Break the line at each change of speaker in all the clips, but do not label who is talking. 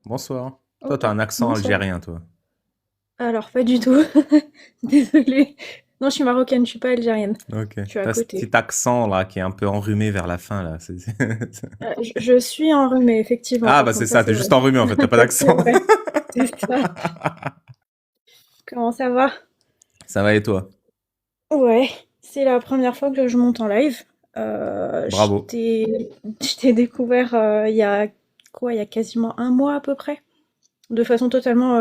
Bonsoir. Toi,
Oh,
t'as un accent
bonsoir.
algérien, toi.
Alors, pas du tout. Désolée. Non, je suis marocaine, je suis pas algérienne.
Ok.
Je suis à
T'as ce
côté.
petit accent là qui est un peu enrhumé vers la fin là.
Je suis enrhumée, effectivement,
Ah
par
bah c'est
contre, ça
ça,
c'est
t'es
vrai.
juste enrhumé en fait, t'as pas
C'est
d'accent.
vrai. C'est ça. Comment ça va?
Ça va et toi?
Ouais, c'est la première fois que je monte en live.
Bravo.
Je t'ai découvert il y a quoi, il y a quasiment un mois à peu près, de façon totalement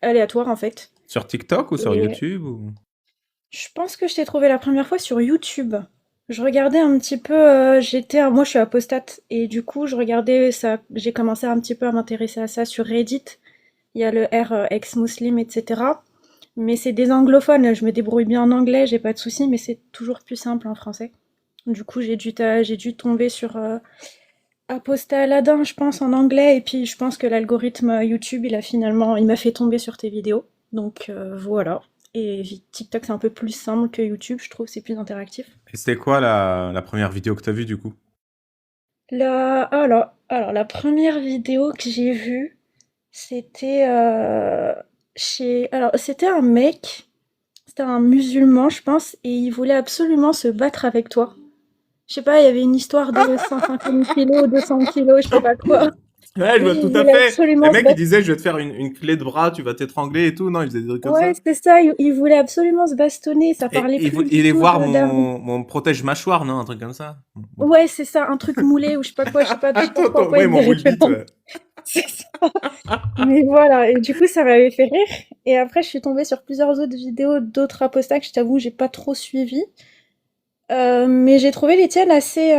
aléatoire en fait.
Sur TikTok ou sur
Et
YouTube ou...
je pense que je t'ai trouvé la première fois sur YouTube. Je regardais un petit peu, moi je suis apostate et du coup je regardais ça, j'ai commencé un petit peu à m'intéresser à ça sur Reddit. Il y a le R ex-muslim, etc. Mais c'est des anglophones, je me débrouille bien en anglais, j'ai pas de soucis, mais c'est toujours plus simple en français. Du coup j'ai dû tomber sur Apostat Aladdin, je pense, en anglais, et puis je pense que l'algorithme YouTube, il m'a fait tomber sur tes vidéos. Donc voilà. Et TikTok, c'est un peu plus simple que YouTube, je trouve, c'est plus interactif.
Et c'était quoi la première vidéo que t'as vue du coup?
La première vidéo que j'ai vue, c'était c'était un mec, c'était un musulman, je pense, et il voulait absolument se battre avec toi. Je sais pas, il y avait une histoire de 150 kilos, 200 kilos, je sais pas quoi.
Ouais, je
Et
vois
il
tout à
voulait
fait. Les
absolument se
mecs, ils
battre.
disaient, je vais te faire une clé de bras, tu vas t'étrangler et tout. Non, ils faisaient des trucs comme
Ouais,
ça.
c'est ça, il voulait absolument se bastonner, ça parlait
Et
plus du
il est
tout
voir
d'un...
mon protège-mâchoire, non? Un truc comme ça. Bon.
Ouais, c'est ça, un truc moulé ou je sais pas quoi, je sais pas trop
Attends,
pourquoi
oui,
il
mon
faisait
boule bite,
référence.
ouais.
C'est ça. Mais voilà, et du coup, ça m'avait fait rire. Et après, je suis tombée sur plusieurs autres vidéos d'autres apostats que je t'avoue, j'ai pas trop suivi. Mais j'ai trouvé les tiennes assez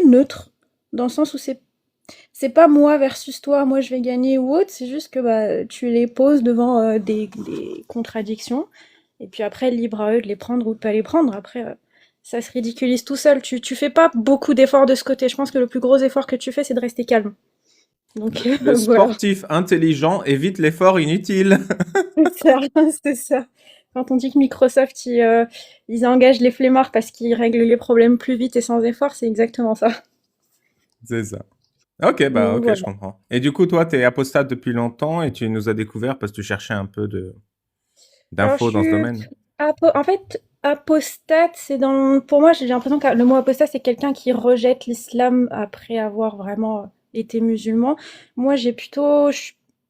neutres, dans le sens où c'est pas moi versus toi, moi je vais gagner ou autre, c'est juste que bah, tu les poses devant des contradictions, et puis après, libre à eux de les prendre ou de pas les prendre. Après, ça se ridiculise tout seul. Tu fais pas beaucoup d'efforts de ce côté. Je pense que le plus gros effort que tu fais, c'est de rester calme. Donc
Le
voilà,
sportif intelligent évite l'effort inutile.
c'est ça, c'est ça. Quand on dit que Microsoft, ils engagent les flemmards parce qu'ils règlent les problèmes plus vite et sans effort, c'est exactement ça.
C'est ça. Ok, bah
Donc
ok, je
voilà.
comprends. Et du coup, toi, t'es apostate depuis longtemps et tu nous as découvert parce que tu cherchais un peu de
Alors,
d'infos dans ce domaine.
En fait, apostate, c'est dans. Pour moi, j'ai l'impression que le mot apostat, c'est quelqu'un qui rejette l'islam après avoir vraiment été musulman. Moi, j'ai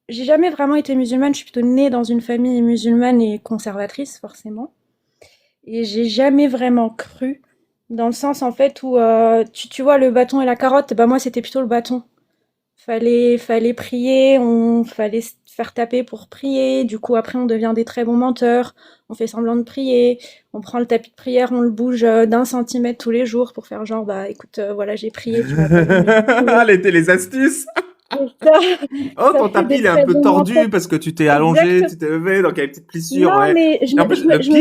jamais vraiment été musulmane. Je suis plutôt née dans une famille musulmane et conservatrice, forcément. Et j'ai jamais vraiment cru, dans le sens, en fait, où tu vois le bâton et la carotte, bah moi, c'était plutôt le bâton. Fallait prier, on fallait se faire taper pour prier. Du coup, après, on devient des très bons menteurs. On fait semblant de prier. On prend le tapis de prière, on le bouge d'1 centimètre tous les jours pour faire genre, bah écoute, voilà, j'ai prié, tu vas pas venir prier.
Les astuces.
Et ça,
Oh,
ça
ton
fait
tapis,
des
il est un
très
peu
bons menteurs.
tordu parce que tu t'es allongé,
Exact.
tu t'es levé, donc il y a une petite plissure,
Non,
ouais.
mais
Et en plus,
je me suis.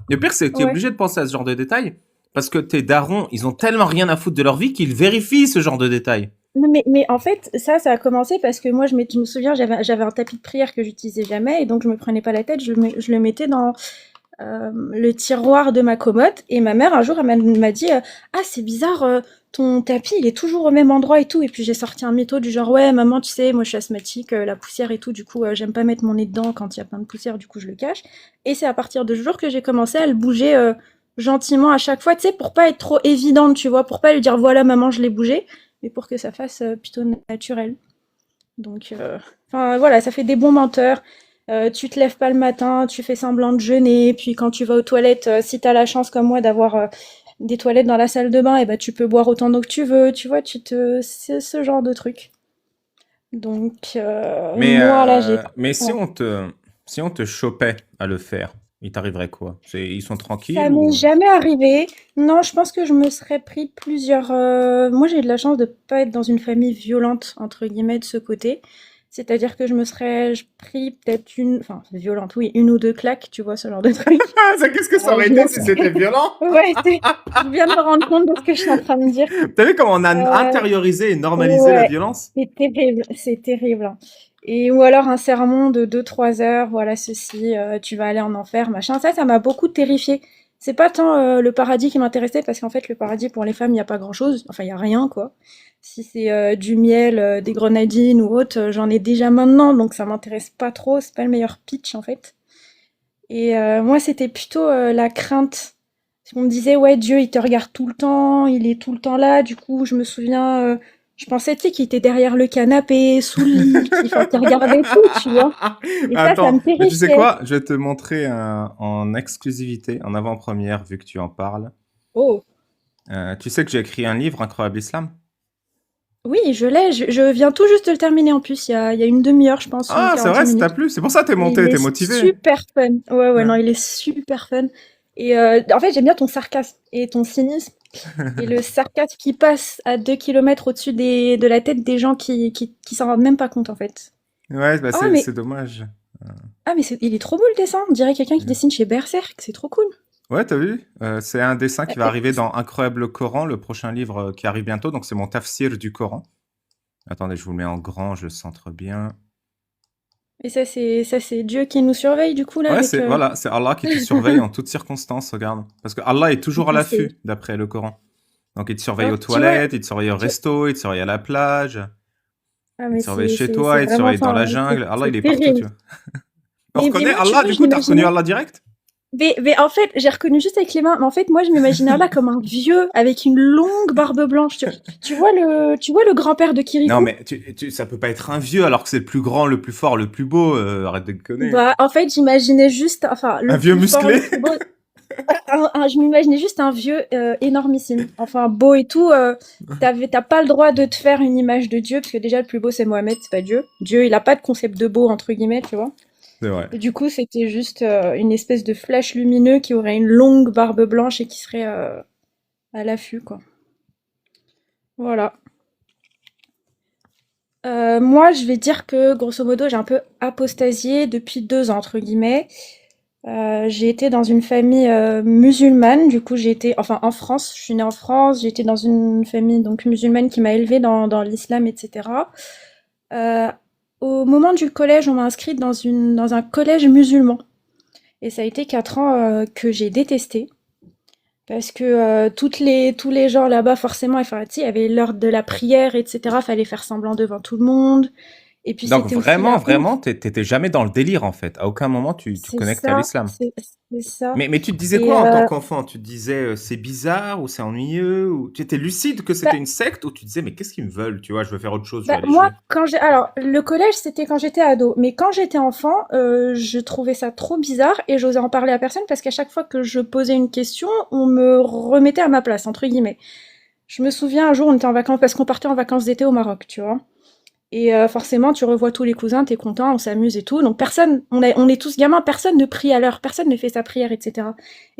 le pire, c'est que tu es
Ouais.
obligé de penser à ce genre de détails parce que tes darons, ils ont tellement rien à foutre de leur vie qu'ils vérifient ce genre de détails.
Non, mais en fait, ça a commencé parce que moi, je me souviens, j'avais un tapis de prière que j'utilisais jamais et donc je me prenais pas la tête, je le mettais dans le tiroir de ma commode et ma mère un jour elle m'a dit ah c'est bizarre ton tapis il est toujours au même endroit et tout et puis j'ai sorti un mytho du genre ouais maman tu sais moi je suis asthmatique la poussière et tout du coup j'aime pas mettre mon nez dedans quand il y a plein de poussière du coup je le cache et c'est à partir de ce jour que j'ai commencé à le bouger gentiment à chaque fois tu sais pour pas être trop évidente tu vois pour pas lui dire voilà maman je l'ai bougé mais pour que ça fasse plutôt naturel donc, enfin voilà, ça fait des bons menteurs. Tu te lèves pas le matin, tu fais semblant de jeûner, puis quand tu vas aux toilettes, si t'as la chance comme moi d'avoir des toilettes dans la salle de bain, et ben tu peux boire autant d'eau que tu veux, tu vois, c'est ce genre de truc. Donc, moi là, j'ai.
Mais
Ouais.
si on te chopait à le faire, il t'arriverait quoi? Ils sont tranquilles
Ça m'est
ou?
jamais arrivé. Non, je pense que je me serais pris plusieurs. Moi, j'ai eu de la chance de pas être dans une famille violente entre guillemets de ce côté. C'est-à-dire que je me serais pris peut-être enfin violente, oui, une ou deux claques, tu vois, ce genre de truc.
Ah, ça, qu'est-ce que ça aurait
Je me
été si
suis...
c'était violent?
Ouais, je viens de me rendre compte de ce que je suis en train de dire.
T'as vu comment on a
Euh,
intériorisé et normalisé la
ouais,
violence?
c'est terrible, hein. Et ou alors un sermon de 2 3 heures, voilà ceci, tu vas aller en enfer, machin. Ça m'a beaucoup terrifiée. c'est pas tant le paradis qui m'intéressait, parce qu'en fait, le paradis pour les femmes, il n'y a pas grand-chose. Enfin, il n'y a rien, quoi. Si c'est du miel, des grenadines ou autre, j'en ai déjà maintenant, donc ça m'intéresse pas trop. C'est pas le meilleur pitch, en fait. Et moi, c'était plutôt la crainte. Parce qu'on me disait, ouais, Dieu, il te regarde tout le temps, il est tout le temps là. Du coup, je me souviens, je pensais, tu sais, qu'il était derrière le canapé, sous le lit, qu'il regardait tout, tu vois. Et ça
Attends,
me
mais tu sais
terrifiait.
quoi? Je vais te montrer en exclusivité, en avant-première, vu que tu en parles.
Oh.
Tu sais que j'ai écrit un livre, Incroyable Islam?
Oui, je l'ai, je viens tout juste de le terminer en plus, il y a une demi-heure, je pense, ou
Ah, c'est
45
vrai, ça t'a
minutes.
plu. C'est pour ça que t'es
Et il
monté, t'es
est
motivé.
super fun. Ouais, ouais,
Ouais.
non, il est super fun. Et en fait, j'aime bien ton sarcasme et ton cynisme. Et le sarcasme qui passe à 2 kilomètres au-dessus de la tête des gens qui s'en rendent même pas compte, en fait.
Ouais, bah
Ah,
c'est
mais,
dommage.
il est trop beau le dessin. On dirait quelqu'un qui dessine chez Berserk. C'est trop cool.
Ouais, t'as vu? C'est un dessin qui va
Et,
arriver dans Incroyable Coran, le prochain livre qui arrive bientôt. Donc c'est mon tafsir du Coran. Attendez, je vous le mets en grand, je le centre bien.
et ça, c'est Dieu qui nous surveille, du coup, là,
Ouais,
avec.
c'est voilà, c'est Allah qui te surveille en toutes circonstances, regarde. Parce que Allah est toujours à
Putain, c'est.
l'affût, d'après le Coran. Donc il te surveille
Alors,
aux
tu vois,
toilettes, il te surveille au
tu-
resto, il te surveille à la plage,
ah,
il
mais
te surveille chez
c'est
toi, il te
vraiment
surveille
ça,
dans la
hein.
jungle. Allah, il
C'est
est partout, tu
terrible.
vois. On
Mais
reconnaît
moi, tu
Allah,
vois,
du
je
coup, t'as reconnu
l'imaginais.
Allah direct?
Mais en fait, j'ai reconnu juste avec les mains. Mais en fait, moi, je m'imaginais là comme un vieux avec une longue barbe blanche. Tu vois le grand-père de
Non,
Kirikou?
mais ça peut pas être un vieux alors que c'est le plus grand, le plus fort, le plus beau. Arrête de déconner.
Bah, en fait, j'imaginais juste, enfin,
Un
le
vieux
plus fort,
musclé?
le plus beau. Je m'imaginais juste un vieux énormissime. Enfin, beau et tout. T'as pas le droit de te faire une image de Dieu, parce que déjà, le plus beau, c'est Mohamed, c'est pas Dieu. Dieu, il a pas de concept de beau, entre guillemets, tu vois.
C'est vrai.
Et du coup, c'était juste une espèce de flash lumineux qui aurait une longue barbe blanche et qui serait à l'affût, quoi. Voilà. Moi, je vais dire que grosso modo, j'ai un peu apostasié depuis 2 ans, entre guillemets. J'ai été dans une famille musulmane, du coup j'ai été, enfin en France, je suis née en France, j'ai été dans une famille donc musulmane qui m'a élevée dans l'islam, etc. Euh, Au moment du collège, on m'a inscrite dans un collège musulman. Et ça a été 4 ans que j'ai détesté. Parce que tous les gens là-bas, forcément, enfin, tu sais, il y avait l'heure de la prière, etc. Fallait faire semblant devant tout le monde. Et puis
Donc
c'était aussi
vraiment,
la honte.
vraiment, t'étais jamais dans le délire en fait. À aucun moment tu
C'est
connectes à
ça,
l'islam.
c'est ça.
Mais tu te disais
Et
quoi en tant qu'enfant? Tu te disais c'est bizarre ou c'est ennuyeux ou tu étais lucide que
bah,
c'était une secte ou tu disais mais qu'est-ce qu'ils me veulent? Tu vois, je veux faire autre chose, je vais
bah,
aller
moi,
jouer.
alors, le collège, c'était quand j'étais ado. Mais quand j'étais enfant, je trouvais ça trop bizarre et j'osais en parler à personne parce qu'à chaque fois que je posais une question, on me remettait à ma place, entre guillemets. Je me souviens un jour, on était en vacances, parce qu'on partait en vacances d'été au Maroc, tu vois. Et forcément, tu revois tous les cousins, t'es content, on s'amuse et tout. Donc personne, on est tous gamins, personne ne prie à l'heure, personne ne fait sa prière, etc.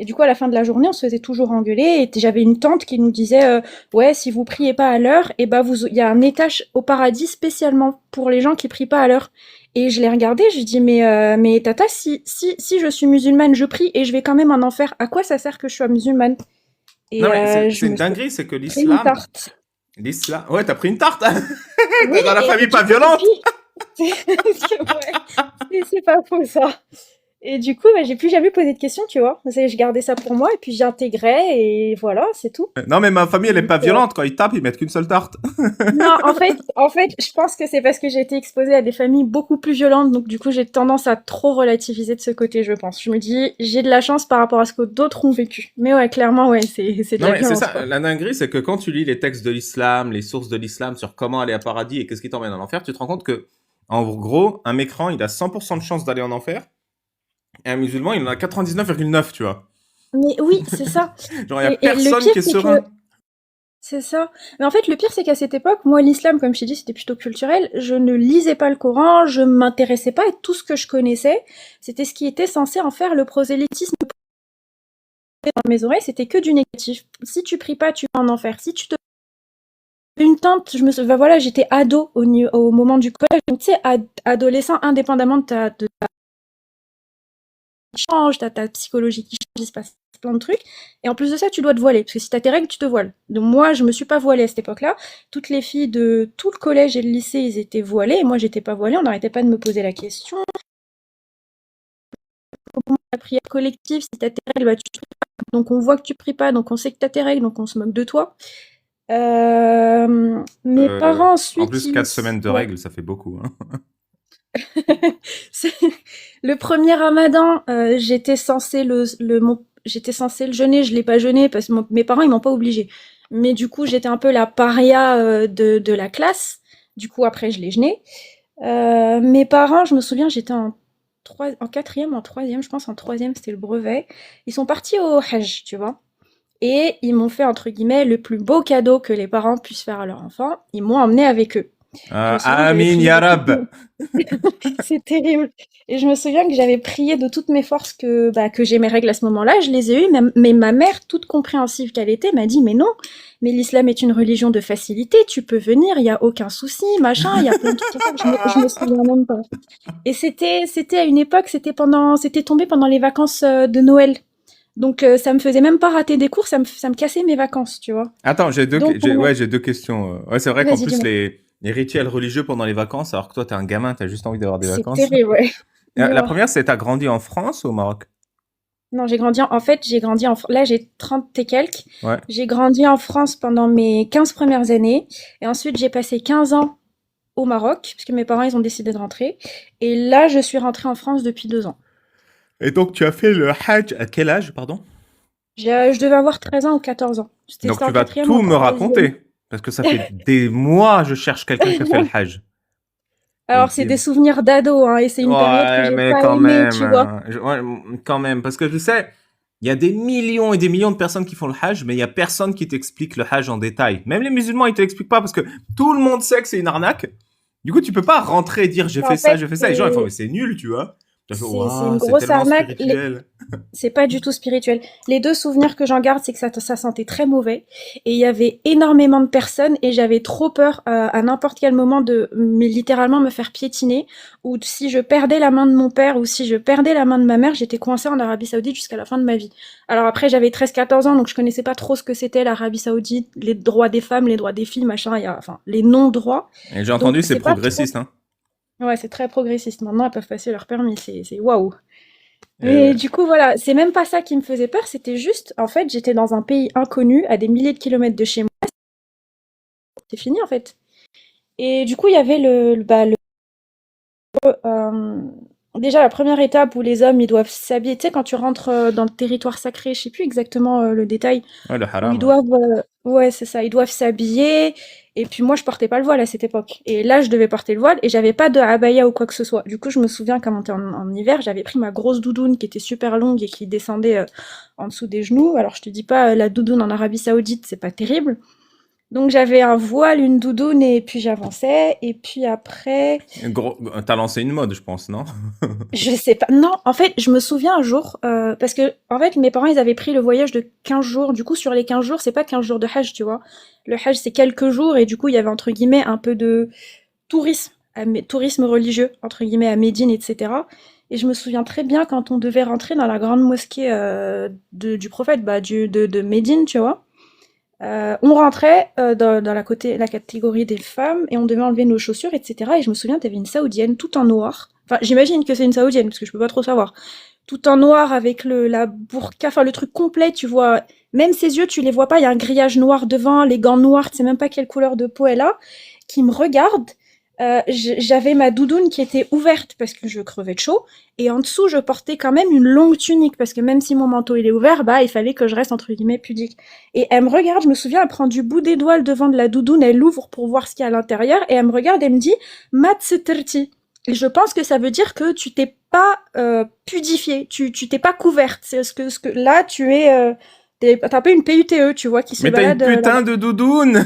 Et du coup, à la fin de la journée, on se faisait toujours engueuler. Et j'avais une tante qui nous disait, ouais, si vous priez pas à l'heure, et bah il y a un étage au paradis spécialement pour les gens qui prient pas à l'heure. Et je l'ai regardé, je lui dis, mais tata, si je suis musulmane, je prie et je vais quand même en enfer. À quoi ça sert que je sois musulmane?
Non
Et
mais
je
c'est une
me suis
dinguerie, c'est que
pris une
l'islam,
tarte.
ouais, t'as pris une tarte.
Oui,
T'es dans la
et
famille
du
pas
coup,
violente.
depuis, c'est vrai, c'est pas faux ça. Et du coup, bah, j'ai plus jamais posé de questions, tu vois. Je gardais ça pour moi et puis j'intégrais et voilà, c'est tout.
Non mais ma famille elle est
Donc,
pas violente. Quand ils tapent, ils mettent qu'une seule tarte.
non, en fait, je pense que c'est parce que j'ai été exposée à des familles beaucoup plus violentes, donc du coup, j'ai tendance à trop relativiser de ce côté, je pense. Je me dis, j'ai de la chance par rapport à ce que d'autres ont vécu. Mais ouais, clairement, ouais, c'est de
Non
la
mais c'est
violence,
ça,
quoi.
la dinguerie, c'est que quand tu lis les textes de l'islam, les sources de l'islam sur comment aller à paradis et qu'est-ce qui t'emmène en enfer, tu te rends compte que, en gros, un mécran, il a 100% de chance d'aller en enfer, et un musulman, il en a 99,9, tu vois.
Mais oui, c'est ça.
Genre, il y a
Et le
personne
pire,
qui est
c'est que
serein.
c'est ça. Mais en fait, le pire, c'est qu'à cette époque, moi, l'islam, comme je t'ai dit, c'était plutôt culturel. Je ne lisais pas le Coran, je m'intéressais pas, et tout ce que je connaissais, c'était ce qui était censé en faire le prosélytisme dans mes oreilles, c'était que du négatif. Si tu pries pas, tu vas en enfer. Si tu te... Une tante, bah voilà, j'étais ado au moment du collège, donc tu sais, adolescent, indépendamment de change, t'as ta psychologie qui change, il se passe plein de trucs. Et en plus de ça, tu dois te voiler, parce que si t'as tes règles, tu te voiles. Donc moi, je me suis pas voilée à cette époque-là. Toutes les filles de tout le collège et le lycée, ils étaient voilées, et moi, j'étais pas voilée. On n'arrêtait pas de me poser la question. La prière collective, si t'as tes règles, bah, tu te donc on voit que tu pries pas, donc on sait que tu as tes règles, donc on se moque de toi. Mes parents
En
ensuite,
plus, 4 semaines de
ouais.
règles, ça fait beaucoup, hein.
C'est le premier Ramadan, j'étais censée j'étais censée le jeûner, je l'ai pas jeûné parce que mes parents ils m'ont pas obligée. Mais du coup, j'étais un peu la paria de la classe. Du coup, après, je l'ai jeûné. Mes parents, je me souviens, j'étais en quatrième, en troisième, je pense en troisième, c'était le brevet. Ils sont partis au Hajj, tu vois. Et ils m'ont fait, entre guillemets, le plus beau cadeau que les parents puissent faire à leur enfant. Ils m'ont emmené avec eux. Je me souviens que j'avais
Amin
prié
ya
de toutes
Rab.
mes... C'est terrible. Et je me souviens que j'avais prié de toutes mes forces que j'ai mes règles à ce moment-là. Je les ai eues, mais ma mère, toute compréhensive qu'elle était, m'a dit, mais non, mais l'islam est une religion de facilité, tu peux venir, il y a aucun souci, machin, il y a plein de trucs comme ça. Je me souviens même pas. Et c'était à une époque, c'était tombé pendant les vacances de Noël. Donc ça me faisait même pas rater des cours, ça me cassait mes vacances, tu vois.
Attends,
Donc pour moi,
j'ai deux questions. Ouais, c'est vrai qu'en
vas-y,
plus,
dis-moi.
les rituels religieux pendant les vacances, alors que toi, t'es un gamin, t'as juste envie d'avoir des
C'est
vacances.
terrible, ouais.
La
Dis-moi.
première, c'est t'as grandi en France ou au Maroc?
Non, j'ai grandi là j'ai 30 et quelques.
Ouais.
J'ai grandi en France pendant mes 15 premières années et ensuite j'ai passé 15 ans au Maroc puisque mes parents ils ont décidé de rentrer et là je suis rentrée en France depuis 2 ans.
Et donc, tu as fait le Hajj à quel âge, pardon?
Je devais avoir 13 ans ou 14 ans.
Donc,
C'était
tu
en
vas
quatrième ou
tout
en
me
troisième.
raconter. Parce que ça fait des mois, je cherche quelqu'un qui a fait le Hajj.
Alors
Donc,
c'est des souvenirs d'ado hein, et c'est une période que
ouais,
j'ai
mais
pas
quand
aimée,
même,
tu vois.
ouais, quand même, parce que je sais, il y a des millions et des millions de personnes qui font le Hajj, mais il y a personne qui t'explique le Hajj en détail. Même les musulmans, ils te l'expliquent pas parce que tout le monde sait que c'est une arnaque. Du coup, tu peux pas rentrer et dire j'ai fait
En
ça,
fait,
j'ai fait ça. Les gens, ils font mais c'est nul, tu vois. Tu fais
c'est une
waouh, c'est
grosse
tellement
arnaque.
spirituel.
C'est pas du tout spirituel. Les deux souvenirs que j'en garde, c'est que ça sentait très mauvais. Et il y avait énormément de personnes et j'avais trop peur à n'importe quel moment mais littéralement me faire piétiner. Ou si je perdais la main de mon père ou si je perdais la main de ma mère, j'étais coincée en Arabie Saoudite jusqu'à la fin de ma vie. Alors après, j'avais 13-14 ans, donc je connaissais pas trop ce que c'était l'Arabie Saoudite, les droits des femmes, les droits des filles, machin, enfin, les non-droits.
Et j'ai
Donc
entendu, c'est
c'est pas trop...
progressiste, hein.
Ouais, c'est très progressiste. Maintenant, elles peuvent passer leur permis. C'est waouh. Mais
Euh,
du coup, voilà, c'est même pas ça qui me faisait peur, c'était juste, en fait, j'étais dans un pays inconnu, à des milliers de kilomètres de chez moi, c'est fini, en fait. Et du coup, il y avait euh, déjà la première étape où les hommes, ils doivent s'habiller, tu sais, quand tu rentres dans le territoire sacré, je sais plus exactement le détail,
ouais, le
où ils
haram, ouais.
doivent, ouais, c'est ça, ils doivent s'habiller, et puis moi, je portais pas le voile à cette époque. Et là, je devais porter le voile, et j'avais pas de abaya ou quoi que ce soit. Du coup, je me souviens, quand on était en hiver, j'avais pris ma grosse doudoune qui était super longue et qui descendait en dessous des genoux. Alors, je te dis pas, la doudoune en Arabie Saoudite, c'est pas terrible. Donc, j'avais un voile, une doudoune, et puis j'avançais, et puis après,
T'as lancé une mode, je pense, non?
je sais pas. Non, en fait, je me souviens un jour, parce que, en fait, mes parents, ils avaient pris le voyage de 15 jours. Du coup, sur les 15 jours, c'est pas 15 jours de Hajj, tu vois. Le Hajj, c'est quelques jours, et du coup, il y avait, entre guillemets, un peu de tourisme, tourisme religieux, entre guillemets, à Médine, etc. Et je me souviens très bien quand on devait rentrer dans la grande mosquée du prophète, de Médine, tu vois. On rentrait dans la catégorie des femmes et on devait enlever nos chaussures, etc. Et je me souviens, t'avais une saoudienne tout en noir. Enfin, j'imagine que c'est une saoudienne parce que je peux pas trop savoir. Tout en noir avec la burqa, enfin le truc complet, tu vois. Même ses yeux, tu les vois pas. Il y a un grillage noir devant, les gants noirs, tu sais même pas quelle couleur de peau elle a. Qui me regarde. J'avais ma doudoune qui était ouverte parce que je crevais de chaud. Et en dessous, je portais quand même une longue tunique parce que même si mon manteau il est ouvert, bah il fallait que je reste entre guillemets pudique. Et elle me regarde, je me souviens, elle prend du bout des doigts le devant de la doudoune, elle l'ouvre pour voir ce qu'il y a à l'intérieur, et elle me regarde et elle me dit Mat seterti. Et je pense que ça veut dire que tu t'es pas pudifiée, tu t'es pas couverte. C'est ce que là tu es, t'as un peu une PUTE, tu vois, qui se
Mais t'as une
balade
putain
là-bas.
de doudoune!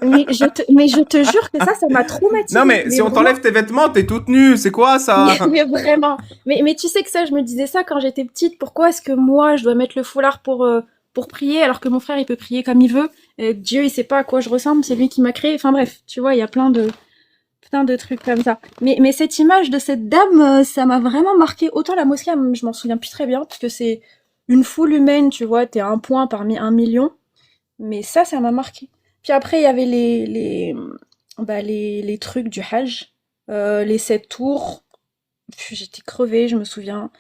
Mais je te jure que ça m'a
Non,
traumatisée.
mais
Mais
si on
vraiment,
t'enlève tes vêtements, t'es toute nue, c'est quoi ça?
mais vraiment. Mais tu sais que ça, je me disais ça quand j'étais petite. Pourquoi est-ce que moi, je dois mettre le foulard pour prier alors que mon frère, il peut prier comme il veut? Dieu, il sait pas à quoi je ressemble, c'est lui qui m'a créé. Enfin bref, tu vois, il y a plein de trucs comme ça. Mais cette image de cette dame, ça m'a vraiment marqué. Autant la mosquée, je m'en souviens plus très bien, parce que c'est une foule humaine, tu vois, t'es un point parmi 1 million. Mais ça m'a marqué. Puis après, il y avait les trucs du Hajj, les 7 tours. Puis j'étais crevée, je me souviens.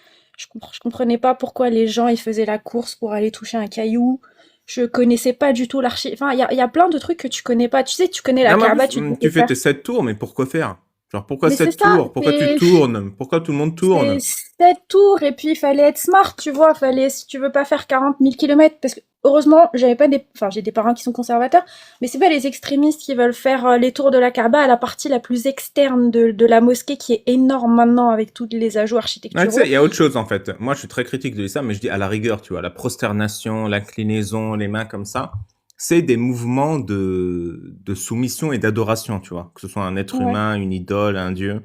Je comprenais pas pourquoi les gens ils faisaient la course pour aller toucher un caillou. Je connaissais pas du tout Enfin, il y a plein de trucs que tu connais pas. Tu sais, tu connais la
Non, mais en
Kaaba,
plus,
tu
tu
devais
fais
faire.
tes 7 tours, mais pourquoi faire? Genre, pourquoi
Mais c'est
7
ça,
tours? Pourquoi tu tournes? Pourquoi tout le monde
c'est
tourne?
7 tours et puis il fallait être smart, tu vois. Fallait, si tu veux pas faire 40 000 kilomètres, parce que heureusement, j'avais pas des, enfin, j'ai des parents qui sont conservateurs, mais c'est pas les extrémistes qui veulent faire les tours de la Kaaba à la partie la plus externe de la mosquée qui est énorme maintenant avec tous les ajouts
Ouais, tu sais,
architecturaux.
il y a autre chose en fait. Moi, je suis très critique de l'islam, mais je dis à la rigueur, tu vois, la prosternation, l'inclinaison, les mains comme ça, c'est des mouvements de soumission et d'adoration, tu vois. Que ce soit un être
Ouais.
humain, une idole, un dieu.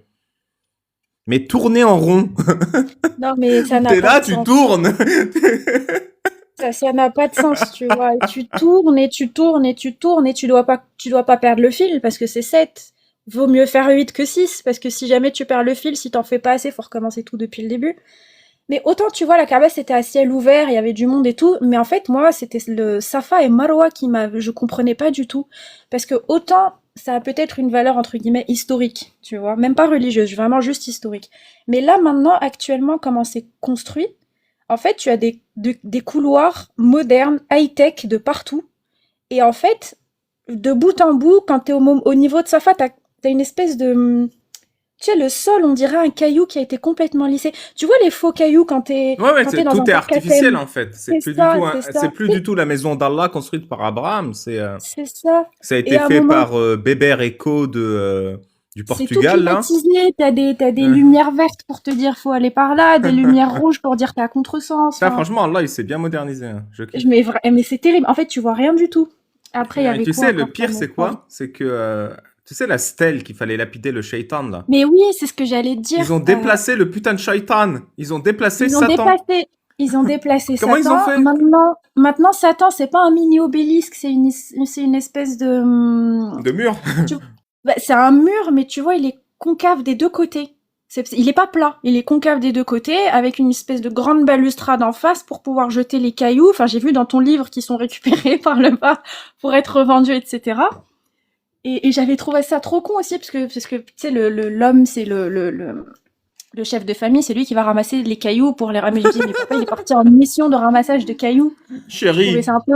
Mais tourner en rond,
Non, mais ça n'a
t'es
pas
là,
de
tu
sens.
tournes.
Ça n'a pas de sens, tu vois. Et tu tournes et tu tournes et tu tournes et tu dois pas perdre le fil parce que c'est 7. Vaut mieux faire 8 que 6 parce que si jamais tu perds le fil, si t'en fais pas assez, faut recommencer tout depuis le début. Mais autant, tu vois, la Kaaba, c'était à ciel ouvert, il y avait du monde et tout. Mais en fait, moi, c'était le Safa et Marwa je comprenais pas du tout. Parce que autant, ça a peut-être une valeur, entre guillemets, historique, tu vois. Même pas religieuse, vraiment juste historique. Mais là, maintenant, actuellement, comment c'est construit, en fait, tu as des couloirs modernes, high-tech de partout. Et en fait, de bout en bout, quand tu es au niveau de Safa, tu as une espèce de... Tu sais, le sol, on dirait un caillou qui a été complètement lissé. Tu vois les faux cailloux
Ouais, ouais,
quand t'es dans un
tout est
parc à
artificiel
thème?
en fait.
C'est ça, c'est
C'est
ça,
plus du tout la maison d'Allah construite par Abraham.
c'est ça.
Ça a
Et
été
à un
fait
moment,
par Beber Eco du
c'est tout
Portugal là.
climatisé, t'as des
Euh,
lumières vertes pour te dire faut aller par là, des lumières rouges pour dire t'es à contresens.
Ça,
Enfin,
franchement, Allah, il s'est bien modernisé, hein. Je kiffe.
mais c'est terrible. En fait, tu vois rien du tout. Après, il y
Et
avait
tu
quoi
sais, le
encore
pire,
comme
c'est
forme?
quoi? C'est que, tu sais, la stèle qu'il fallait lapider le shaitan, là.
Mais oui, c'est ce que j'allais te
Ils
dire.
ont déplacé le putain de shaitan. Ils ont déplacé
Ils ont
Satan.
déplacé, ils ont déplacé
Comment ils ont
Satan.
fait?
Maintenant, Satan, c'est pas un mini obélisque, c'est une espèce de,
De mur.
tu- bah, c'est un mur, mais tu vois, il est concave des deux côtés. Il est pas plat, il est concave des deux côtés, avec une espèce de grande balustrade en face pour pouvoir jeter les cailloux. Enfin, j'ai vu dans ton livre qu'ils sont récupérés par le bas pour être revendus, etc. Et j'avais trouvé ça trop con aussi, parce que tu sais, l'homme, c'est le chef de famille, c'est lui qui va ramasser les cailloux pour les ramener. Je me dis, mais papa, il est parti en mission de ramassage de cailloux. Je trouvais
Chérie,
ça un peu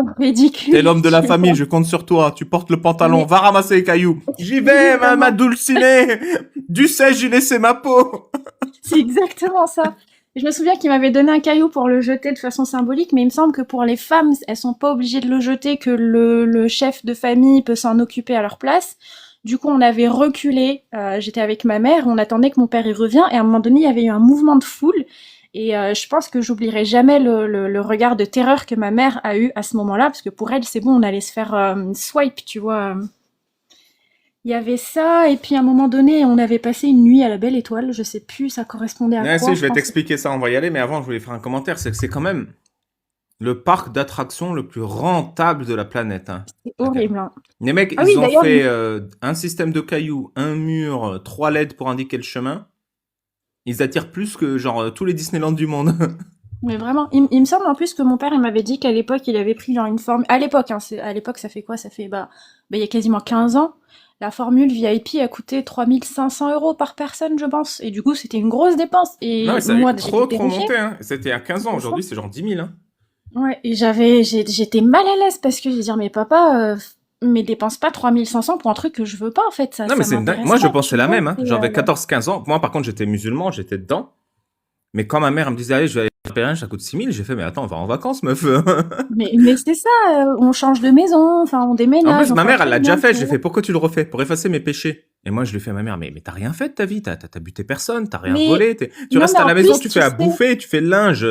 t'es
ridicule,
l'homme de la
tu
famille,
vois.
je compte sur toi. Tu portes le pantalon,
Mais
va ramasser les cailloux. J'y vais, ma
vraiment,
dulcinée. Du sais, j'ai laissé ma peau.
c'est exactement ça. Je me souviens qu'il m'avait donné un caillou pour le jeter de façon symbolique, mais il me semble que pour les femmes, elles sont pas obligées de le jeter, que le chef de famille peut s'en occuper à leur place. Du coup, on avait reculé. J'étais avec ma mère, on attendait que mon père y revienne, et à un moment donné, il y avait eu un mouvement de foule. Et je pense que j'oublierai jamais le regard de terreur que ma mère a eu à ce moment-là, parce que pour elle, c'est bon, on allait se faire swipe, tu vois. Il y avait ça, et puis à un moment donné, on avait passé une nuit à la Belle Étoile. Je sais plus, ça correspondait à
Ouais,
quoi,
si, je
je
vais
pense.
t'expliquer ça, on va y aller, mais avant, je voulais faire un commentaire. C'est que c'est quand même le parc d'attractions le plus rentable de la planète, hein.
C'est
Ok.
horrible, hein.
Les mecs,
Ah oui,
ils ont
d'ailleurs,
fait un système de cailloux, un mur, 3 LED pour indiquer le chemin. Ils attirent plus que genre tous les Disneyland du monde.
mais vraiment, il me semble en plus que mon père, il m'avait dit qu'à l'époque, il avait pris genre une forme. À l'époque, hein, à l'époque, ça fait quoi? Ça fait, il y a quasiment 15 ans. La formule VIP a coûté 3 500 € par personne, je pense. Et du coup, c'était une grosse dépense.
Non, mais
Et
ça a eu
moi, j'étais
trop
terrifiée.
monté, hein. C'était à 15 ans,
C'est ça.
aujourd'hui c'est genre 10 000, hein.
Ouais, et j'étais mal à l'aise parce que je dire, mais papa, mais dépense pas 3 500 pour un truc que je veux pas, en fait.
Non, mais
Ça
c'est une dingue.
m'intéresse
Moi, je
pas,
pensais
tu
la
vois.
même, hein. J'avais 14-15 ans. Moi, par contre, j'étais musulman, j'étais dedans. Mais quand ma mère elle me disait, allez, je vais aller faire un pèlerinage, ça coûte 6 000, j'ai fait, mais attends, on va en vacances, meuf.
Mais c'est ça, on change de maison, enfin, on
En
déménage,
plus,
on
ma
fait un
mère, elle
truc
l'a déjà
bien,
fait.
tu
J'ai
vois.
fait, pourquoi tu le refais? Pour effacer mes péchés. Et moi, je lui fais à ma mère, mais t'as rien fait de ta vie, t'as buté personne, t'as rien
Mais,
volé, tu
non,
restes
mais
à
en
la maison,
plus,
tu
tu
fais à
sais,
bouffer, tu fais le linge,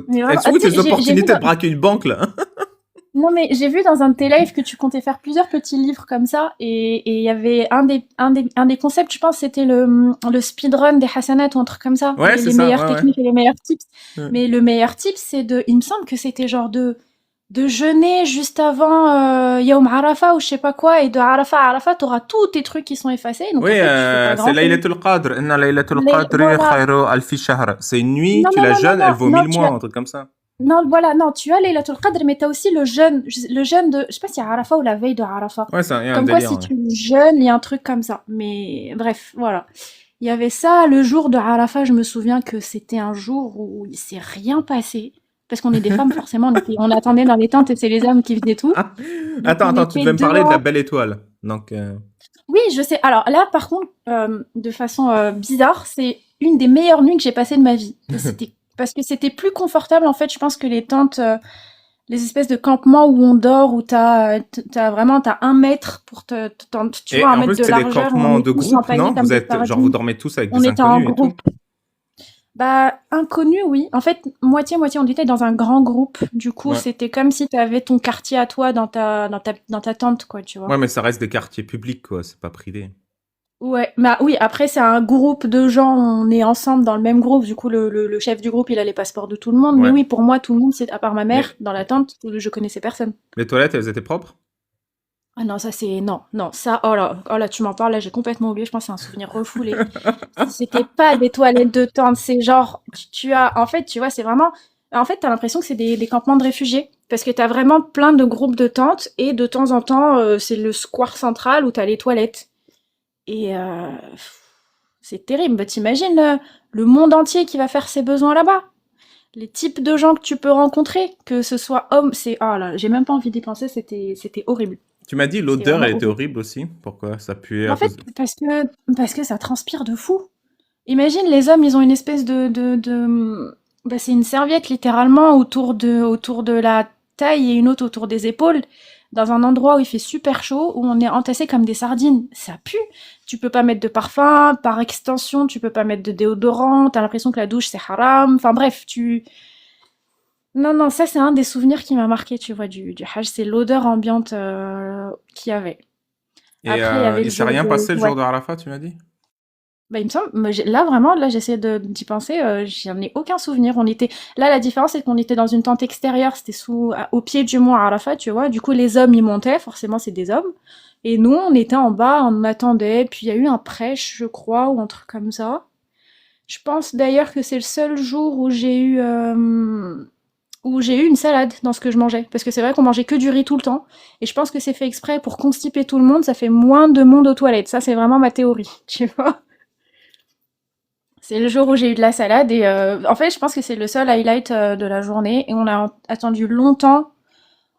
mais
elles
vraiment,
sont où
tu sais,
tes opportunités de braquer une banque, là?
non, mais j'ai vu dans un de tes lives que tu comptais faire plusieurs petits livres comme ça, et il y avait un des concepts, je pense, c'était le speedrun des Hassanat ou un truc comme ça,
Ouais, c'est
les
ça,
meilleures
ouais, ouais.
techniques et les meilleurs tips.
Ouais.
Mais le meilleur tip, il me semble que c'était genre de jeûner juste avant Yawm Arafat ou je sais pas quoi, et de Arafat à Arafat, t'auras tous tes trucs qui sont effacés, donc
Oui,
en fait, tu fais pas
c'est
grand chose.
Laylatul Qadr. Inna Laylatul Qadri
Voilà.
khayru alfi shahr. C'est une nuit,
Non,
tu
non,
la
non, non,
jeûnes, elle
non,
vaut
non,
1000 mois, un truc comme ça.
non, voilà, non, tu as Laylatul Qadr, mais tu as aussi le jeûne de, je sais pas si c'est Arafat ou la veille de Arafat.
Ouais, il y a un
Comme quoi,
délire,
si
ouais.
tu jeûnes, il y a un truc comme ça. Mais bref, voilà. Il y avait ça, le jour de Arafat, je me souviens que c'était un jour où il s'est rien passé. Parce qu'on est des femmes, forcément, on attendait dans les tentes et c'est les hommes qui faisaient tout.
Ah,
Donc
attends,
on
attends, tu
était
devais me parler de la
dehors.
belle étoile. Donc,
Oui, je sais. Alors là, par contre, de façon bizarre, c'est une des meilleures nuits que j'ai passées de ma vie. Et c'était parce que c'était plus confortable, en fait, je pense que les tentes, les espèces de campements où on dort, où t'as 1 mètre pour tu
et
vois, un
en
mètre
plus,
de
c'est des
largeur, et on
campements
est
de
tous
groupe,
entaillés
non?
comme
Vous
des
êtes, genre, vous
sardines.
dormez tous avec
On
des
était en
inconnus et tout.
groupe. Bah, inconnu, oui. En fait, moitié-moitié, on était dans un grand groupe. Du coup,
Ouais.
c'était comme si tu avais ton quartier à toi dans ta tente, quoi, tu vois.
Ouais, mais ça reste des quartiers publics, quoi. C'est pas privé.
Ouais, bah oui, après, c'est un groupe de gens, on est ensemble dans le même groupe. Du coup, le chef du groupe, il a les passeports de tout le monde. Mais
Ouais.
oui, pour moi, tout le monde, c'est à part ma mère,
Mais
dans la tente, je connaissais personne.
les toilettes, elles étaient propres?
Ah non, ça c'est. Non, non, ça, oh là, tu m'en parles, là, j'ai complètement oublié, je pense que c'est un souvenir refoulé. C'était pas des toilettes de tente, c'est genre, tu as. En fait, tu vois, c'est vraiment. En fait, t'as l'impression que c'est des campements de réfugiés. Parce que t'as vraiment plein de groupes de tentes, et de temps en temps, c'est le square central où t'as les toilettes. Et c'est terrible. Bah, t'imagines le monde entier qui va faire ses besoins là-bas. Les types de gens que tu peux rencontrer, que ce soit homme, c'est. Oh là, j'ai même pas envie d'y penser, c'était horrible.
Tu m'as dit
C'était
l'odeur,
vraiment
elle était
horrible.
horrible aussi. Pourquoi? Ça puait
En
à
fait,
cause de...
parce que ça transpire de fou. Imagine, les hommes, ils ont une espèce bah, c'est une serviette littéralement autour de la taille et une autre autour des épaules, dans un endroit où il fait super chaud, où on est entassés comme des sardines. Ça pue. Tu peux pas mettre de parfum, par extension, tu peux pas mettre de déodorant, t'as l'impression que la douche c'est haram. Enfin bref, Non, non, ça c'est un des souvenirs qui m'a marqué, tu vois, du Hajj, c'est l'odeur ambiante qu'il y avait.
Et
Après, il y avait le
il s'est
jour
rien
de...
passé le
Ouais.
jour de Arafat, tu m'as dit?
Bah, il me semble, mais là vraiment, là j'essaie d'y penser, j'en ai aucun souvenir. Là la différence c'est qu'on était dans une tente extérieure, c'était au pied du mont Arafat, tu vois. Du coup les hommes ils montaient, forcément c'est des hommes, et nous on était en bas, on attendait. Puis il y a eu un prêche, je crois, ou un truc comme ça. Je pense d'ailleurs que c'est le seul jour où j'ai eu une salade dans ce que je mangeais, parce que c'est vrai qu'on mangeait que du riz tout le temps, et je pense que c'est fait exprès pour constiper tout le monde, ça fait moins de monde aux toilettes. Ça c'est vraiment ma théorie, tu vois. C'est le jour où j'ai eu de la salade et en fait, je pense que c'est le seul highlight de la journée et on a attendu longtemps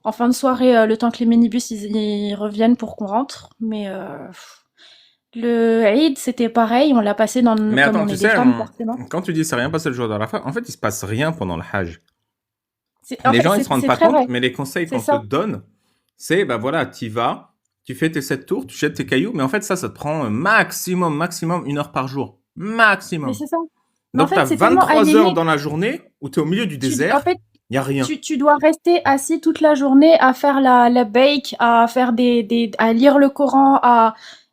en fin de soirée le temps que les minibus ils reviennent pour qu'on rentre. Mais le Eid c'était pareil, on l'a passé
Mais
comme
attends,
on
tu
est des
sais,
femmes forcément.
quand tu dis c'est rien passé le jour d'Arafat, en fait, il se passe rien pendant le Hajj.
En
Les
fait
gens, ils se rendent
c'est
pas
très
compte,
vrai,
mais les conseils
c'est
qu'on te
ça.
donne, c'est, bah voilà, tu vas, tu fais tes 7 tours, tu jettes tes cailloux, mais en fait, ça te prend maximum 1 heure par jour.
Mais
Maximum.
c'est ça. Mais en
Donc, tu
fait
as
c'est tellement
23 heures
aliéné.
dans la journée où tu es au milieu du
En
désert,
fait
il n'y a rien.
tu dois rester assis toute la journée à faire la bake, à faire à lire le Coran,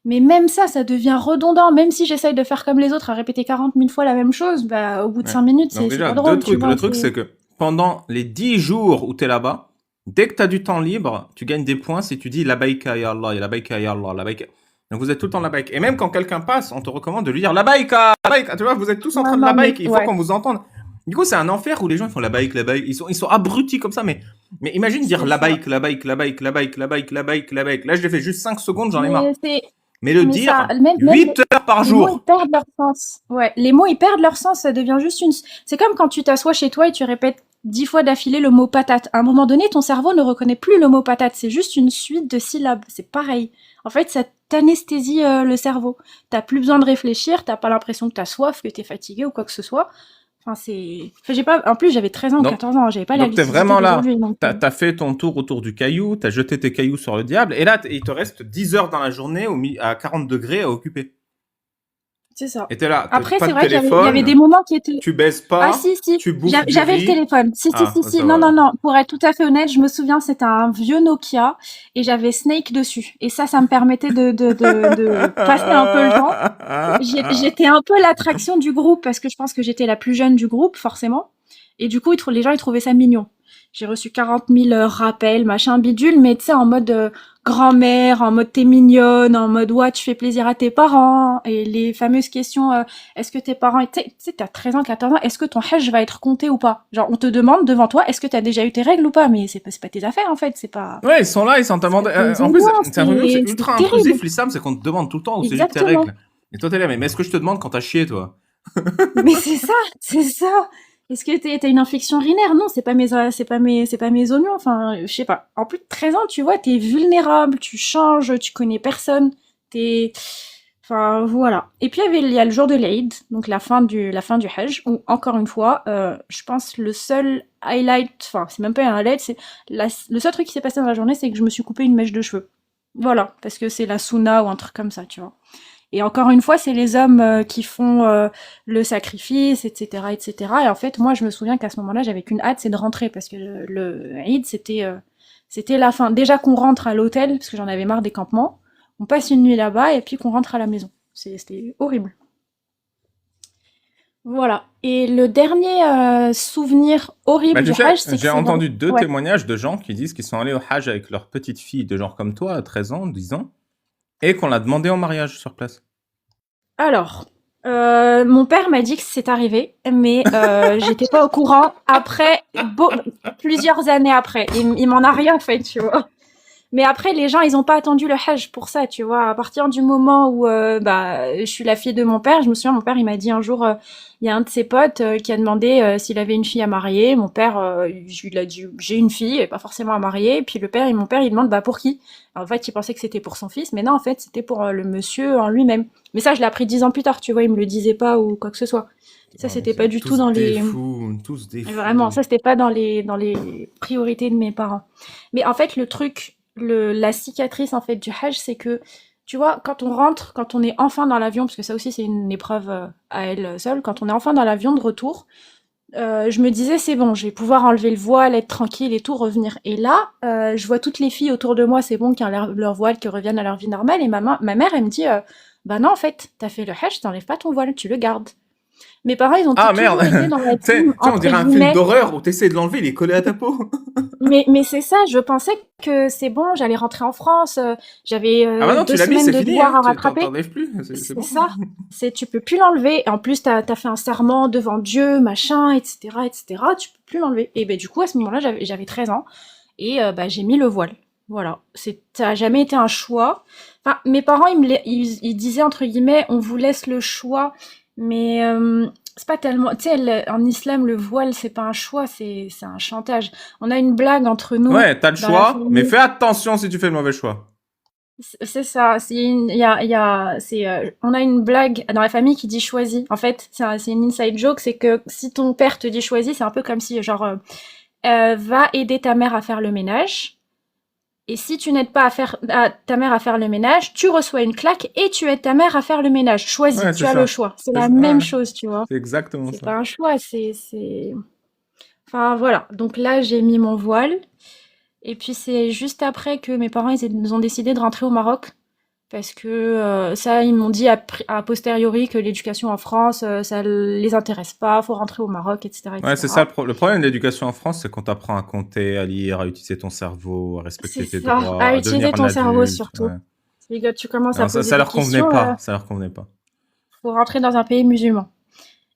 mais même ça devient redondant. Même si j'essaye de faire comme les autres, à répéter 40 000 fois la même chose, bah, au bout de
Ouais.
5 minutes,
Donc,
c'est
déjà,
pas
deux
drôle, tu
trucs.
vois.
Le truc, c'est que pendant les 10 jours où tu es là-bas, dès que tu as du temps libre, tu gagnes des points si tu dis la baïka ya Allah, ya la baïka ya Allah, la baïka. Donc, vous êtes tout le temps la baïka. Et même quand quelqu'un passe, on te recommande de lui dire la baïka, la baïka. Tu vois, vous êtes tous en
Non,
train de la
non, mais
baïka. Il faut
ouais,
qu'on vous entende. Du coup, c'est un enfer où les gens ils font la baïka, la baïka. Ils sont abrutis comme ça. Mais imagine dire
c'est
la
ça.
baïka, la baïka, la baïka, la baïka, la baïka, la baïka, la baïka. Là, je l'ai fait juste 5 secondes, j'en ai
Mais
marre.
c'est,
Mais le
mais ça,
dire
même
8 heures par
les mots, ils
jour.
perdent leur sens. Ouais, les mots, ils perdent leur sens, ça devient juste c'est comme quand tu t'assois chez toi et tu répètes 10 fois d'affilée le mot patate. À un moment donné, ton cerveau ne reconnaît plus le mot patate, c'est juste une suite de syllabes. C'est pareil. En fait, ça t'anesthésie le cerveau. T'as plus besoin de réfléchir, t'as pas l'impression que t'as soif, que t'es fatigué ou quoi que ce soit. Enfin, j'ai pas. En plus, j'avais 13 ans ou
Donc,
14 ans, j'avais pas la
Donc, t'es
lucidité
vraiment là.
d'aujourd'hui. Donc,
T'as fait ton tour autour du caillou, t'as jeté tes cailloux sur le diable, et là, il te reste 10 heures dans la journée à 40 degrés à occuper.
c'est ça.
Et t'es là,
Après,
pas
c'est
de
vrai qu'il y avait des
téléphone,
moments qui étaient.
tu baises
Ah
pas,
si, si,
tu bouffes du
j'avais le
riz.
téléphone. Si, si,
Ah,
si,
ça
si. Non,
va
non,
alors.
non. Pour être tout à fait honnête, je me souviens, c'était un vieux Nokia et j'avais Snake dessus. Et ça me permettait de passer un peu le temps. J'étais un peu l'attraction du groupe parce que je pense que j'étais la plus jeune du groupe, forcément. Et du coup, les gens, ils trouvaient ça mignon. J'ai reçu 40 000 rappels, machin bidule, mais tu sais, en mode grand-mère, en mode t'es mignonne, en mode ouais, tu fais plaisir à tes parents, et les fameuses questions, est-ce que tes parents, tu sais, t'as 13 ans, 14 ans, est-ce que ton hajj va être compté ou pas? Genre, on te demande devant toi, est-ce que t'as déjà eu tes règles ou pas? Mais c'est pas tes affaires, en fait,
Ouais, ils sont là, ils sont
c'est pas
demandés.
tes
En plus,
éléments,
c'est un truc, c'est
c'est
ultra
terrible.
intrusif, l'islam, c'est qu'on te demande tout le temps où c'est juste tes
Exactement.
règles. Et toi, t'es là, mais est-ce que je te demande quand t'as chié, toi?
Mais c'est ça, c'est ça. Est-ce que t'as une infection urinaire? Non, c'est pas mes oignons. Enfin, je sais pas. En plus de 13 ans, tu vois, t'es vulnérable, tu changes, tu connais personne. T'es, enfin, voilà. Et puis il y a le jour de l'Aïd, donc la fin du Hajj, où encore une fois, je pense le seul highlight, enfin, c'est même pas un highlight, le seul truc qui s'est passé dans la journée, c'est que je me suis coupé une mèche de cheveux. Voilà, parce que c'est la sunna ou un truc comme ça, tu vois. Et encore une fois, c'est les hommes qui font le sacrifice, etc., etc. Et cetera. Et en fait, moi, je me souviens qu'à ce moment-là, j'avais qu'une hâte, c'est de rentrer, parce que le Eid, c'était la fin. Déjà qu'on rentre à l'hôtel, parce que j'en avais marre des campements, on passe une nuit là-bas, et puis qu'on rentre à la maison. C'était horrible. Voilà. Et le dernier souvenir
Bah,
horrible
tu
du
sais,
Hajj, c'est que
j'ai
c'est vraiment...
entendu deux
Ouais.
témoignages de gens qui disent qu'ils sont allés au Hajj avec leur petite fille de genre comme toi, à 13 ans, 10 ans, et qu'on l'a demandé en mariage sur place.
Alors, mon père m'a dit que c'est arrivé, mais j'étais pas au courant après, plusieurs années après. Il m'en a rien fait, tu vois. Mais après, les gens, ils ont pas attendu le Hajj pour ça, tu vois. À partir du moment où bah, je suis la fille de mon père, je me souviens, mon père, il m'a dit un jour, il y a un de ses potes qui a demandé s'il avait une fille à marier. Mon père, il a dit, j'ai une fille, et pas forcément à marier. Et puis mon père, il demande, bah pour qui? En fait, il pensait que c'était pour son fils, mais non, en fait, c'était pour le monsieur en lui-même. Mais ça, je l'ai appris 10 ans plus tard, tu vois, il me le disait pas ou quoi que ce soit. Ça,
Oh,
c'était
vous
pas
êtes
du tout dans
tous des
les...
fous, tous des
Vraiment,
fous.
ça, c'était pas dans les priorités de mes parents. Mais en fait, le truc, la cicatrice, en fait, du Hajj, c'est que, tu vois, quand on rentre, quand on est enfin dans l'avion, parce que ça aussi, c'est une épreuve à elle seule, quand on est enfin dans l'avion de retour, je me disais, c'est bon, je vais pouvoir enlever le voile, être tranquille et tout, revenir. Et là, je vois toutes les filles autour de moi, c'est bon, qui ont leur voile, qui reviennent à leur vie normale, et ma mère, elle me dit, bah non, en fait, t'as fait le Hajj, t'enlèves pas ton voile, tu le gardes. Mes parents, ils ont
Ah merde!
toujours été dans la
Tu
team,
sais, on
entre
dirait un film
guillemets.
d'horreur où t'essaies de l'enlever, il est collé à ta peau.
Mais c'est ça, je pensais que c'est bon, j'allais rentrer en France, j'avais
Ah bah non, tu
deux
l'as mis,
semaines
c'est
de
fini,
devoirs
hein.
à
Tu
rattraper.
t'enlèves plus, c'est
C'est
bon.
ça, tu peux plus l'enlever. Et en plus, t'as fait un serment devant Dieu, machin, etc., etc. Tu peux plus l'enlever. Et ben du coup, à ce moment-là, j'avais 13 ans et bah, j'ai mis le voile. Voilà, ça a jamais été un choix. Enfin, mes parents, ils disaient entre guillemets, on vous laisse le choix, mais c'est pas tellement. Tu sais, en islam, le voile, c'est pas un choix, c'est un chantage. On a une blague entre nous
Ouais, t'as le
dans la
choix, mais
famille.
fais attention si tu fais le mauvais choix.
C'est ça. On a une blague dans la famille qui dit choisi. En fait, c'est une inside joke, c'est que si ton père te dit choisi, c'est un peu comme si genre va aider ta mère à faire le ménage. Et si tu n'aides pas ta mère à faire le ménage, tu reçois une claque et tu aides ta mère à faire le ménage. Choisis,
Ouais, c'est
tu as le
ça.
choix. C'est la même
Ouais,
chose, tu vois.
c'est exactement
C'est
ça.
pas un choix, Enfin voilà. Donc là, j'ai mis mon voile. Et puis c'est juste après que mes parents ils ont décidé de rentrer au Maroc. Parce que ça, ils m'ont dit a posteriori que l'éducation en France, ça les intéresse pas, faut rentrer au Maroc, etc.,
Ouais, c'est ça
etc.
le problème de l'éducation en France, c'est qu'on t'apprend à compter, à lire, à utiliser ton cerveau, à
C'est
respecter tes
ça,
droits,
à
à devenir
utiliser
un
ton cerveau
adulte.
surtout.
Ouais.
Et quand tu commences à
Non,
poser
ça
des
leur convenait
questions,
pas. Ça leur convenait pas.
faut rentrer dans un pays musulman.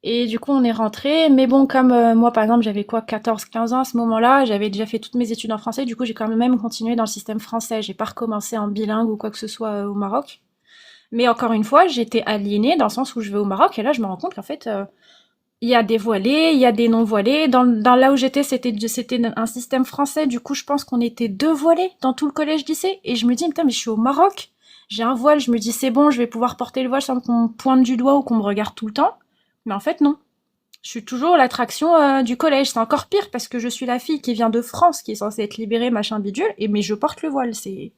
Et du coup, on est rentré. Mais bon, comme moi, par exemple, j'avais quoi, 14, 15 ans à ce moment-là, j'avais déjà fait toutes mes études en français, du coup, j'ai quand même continué dans le système français. J'ai pas recommencé en bilingue ou quoi que ce soit au Maroc. Mais encore une fois, j'étais aliénée dans le sens où je vais au Maroc et là, je me rends compte qu'en fait, il y a des voilés, il y a des non voilés. Dans là où j'étais, c'était un système français. Du coup, je pense qu'on était deux voilés dans tout le collège lycée. Et je me dis, putain, mais je suis au Maroc. J'ai un voile. Je me dis, c'est bon, je vais pouvoir porter le voile sans qu'on me pointe du doigt ou qu'on me regarde tout le temps. Mais en fait, non. Je suis toujours l'attraction du collège. C'est encore pire parce que je suis la fille qui vient de France, qui est censée être libérée, machin bidule. Mais je porte le voile. C'est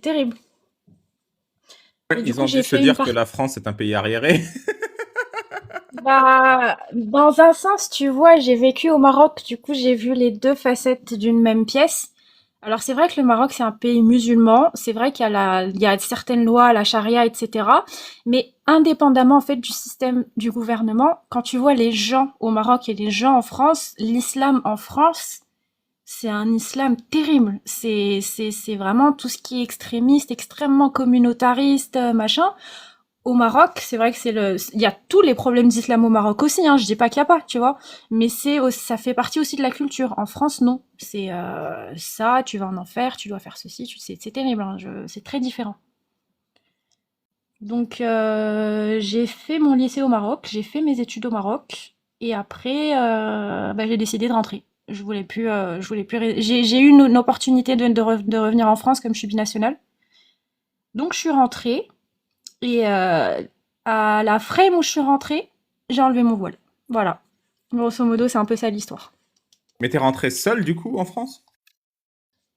terrible.
Ouais,
Et du
ils
coup,
ont dû
j'ai
se
fait une
dire que
partie.
la France est un pays arriéré.
Bah, dans un sens, tu vois, j'ai vécu au Maroc, du coup, j'ai vu les deux facettes d'une même pièce. Alors, c'est vrai que le Maroc, c'est un pays musulman. C'est vrai il y a certaines lois, la charia, etc. Mais indépendamment, en fait, du système du gouvernement, quand tu vois les gens au Maroc et les gens en France, l'islam en France, c'est un islam terrible. C'est vraiment tout ce qui est extrémiste, extrêmement communautariste, machin. Au Maroc, c'est vrai que il y a tous les problèmes d'islam au Maroc aussi, hein, je dis pas qu'il y a pas, tu vois, mais ça fait partie aussi de la culture. En France, non. C'est ça, tu vas en enfer, tu dois faire ceci, c'est terrible, hein, c'est très différent. Donc, j'ai fait mon lycée au Maroc, j'ai fait mes études au Maroc, et après, bah, j'ai décidé de rentrer. Je voulais plus. J'ai eu une opportunité de revenir en France comme je suis binationale. Donc, je suis rentrée, et à la frame où je suis rentrée, j'ai enlevé mon voile. Voilà. Grosso modo, c'est un peu ça l'histoire.
Mais t'es rentré seul, du coup, en France?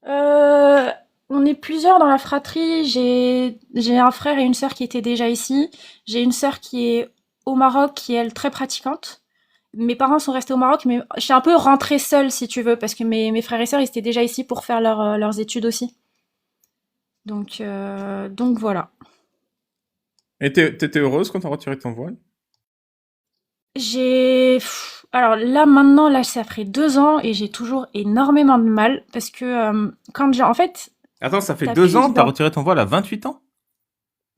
Euh, on est plusieurs dans la fratrie. J'ai un frère et une sœur qui étaient déjà ici. J'ai une sœur qui est au Maroc, qui est elle très pratiquante. Mes parents sont restés au Maroc, mais je suis un peu rentrée seule, si tu veux, parce que mes frères et sœurs, ils étaient déjà ici pour faire leurs études aussi. Donc voilà.
Et t'étais heureuse quand t'as retiré ton voile?
Alors là, maintenant, là, ça ferait 2 ans et j'ai toujours énormément de mal parce que quand j'ai. En fait,
Attends, ça fait 2 ans,
t'appuies
t'as
dans.
retiré ton voile à 28 ans?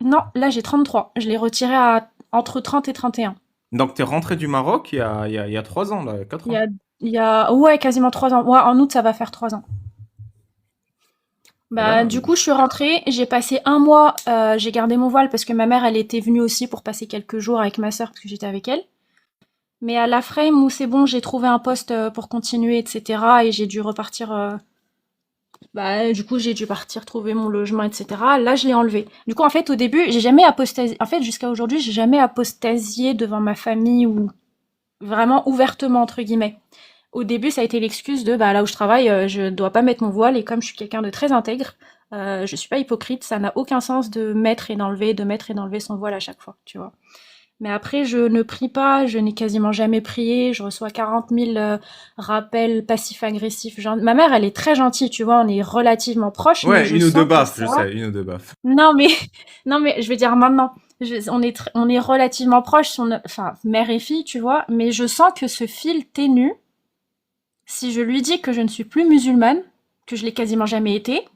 Non, là, j'ai 33. Je l'ai retiré à entre 30 et 31.
Donc t'es rentré du Maroc il y a 3 ans, là, 4
Il y
ans.
a, ouais, quasiment 3 ans. Ouais, en août, ça va faire 3 ans.
Et
Bah,
là,
du coup, je suis rentrée, j'ai passé un mois, j'ai gardé mon voile parce que ma mère, elle était venue aussi pour passer quelques jours avec ma sœur parce que j'étais avec elle. Mais à la frame où c'est bon, j'ai trouvé un poste pour continuer, etc. Et j'ai dû repartir. Bah, du coup, j'ai dû partir trouver mon logement, etc. Là, je l'ai enlevé. Du coup, en fait, au début, j'ai jamais apostasié. En fait, jusqu'à aujourd'hui, j'ai jamais apostasié devant ma famille ou vraiment ouvertement, entre guillemets. Au début, ça a été l'excuse de bah, là où je travaille, je dois pas mettre mon voile et comme je suis quelqu'un de très intègre, je suis pas hypocrite, ça n'a aucun sens de mettre et d'enlever, de mettre et d'enlever son voile à chaque fois, tu vois. Mais après, je ne prie pas, je n'ai quasiment jamais prié, je reçois 40 000 rappels passifs-agressifs. Ma mère, elle est très gentille, tu vois, on est relativement proches, mais
ouais,
je
une ou deux
sens que
baffes,
ça.
je sais, une ou deux baffes.
Non, mais, non, mais je veux dire maintenant, on est relativement proches, enfin, mère et fille, tu vois, mais je sens que ce fil ténu, si je lui dis que je ne suis plus musulmane, que je l'ai quasiment jamais été,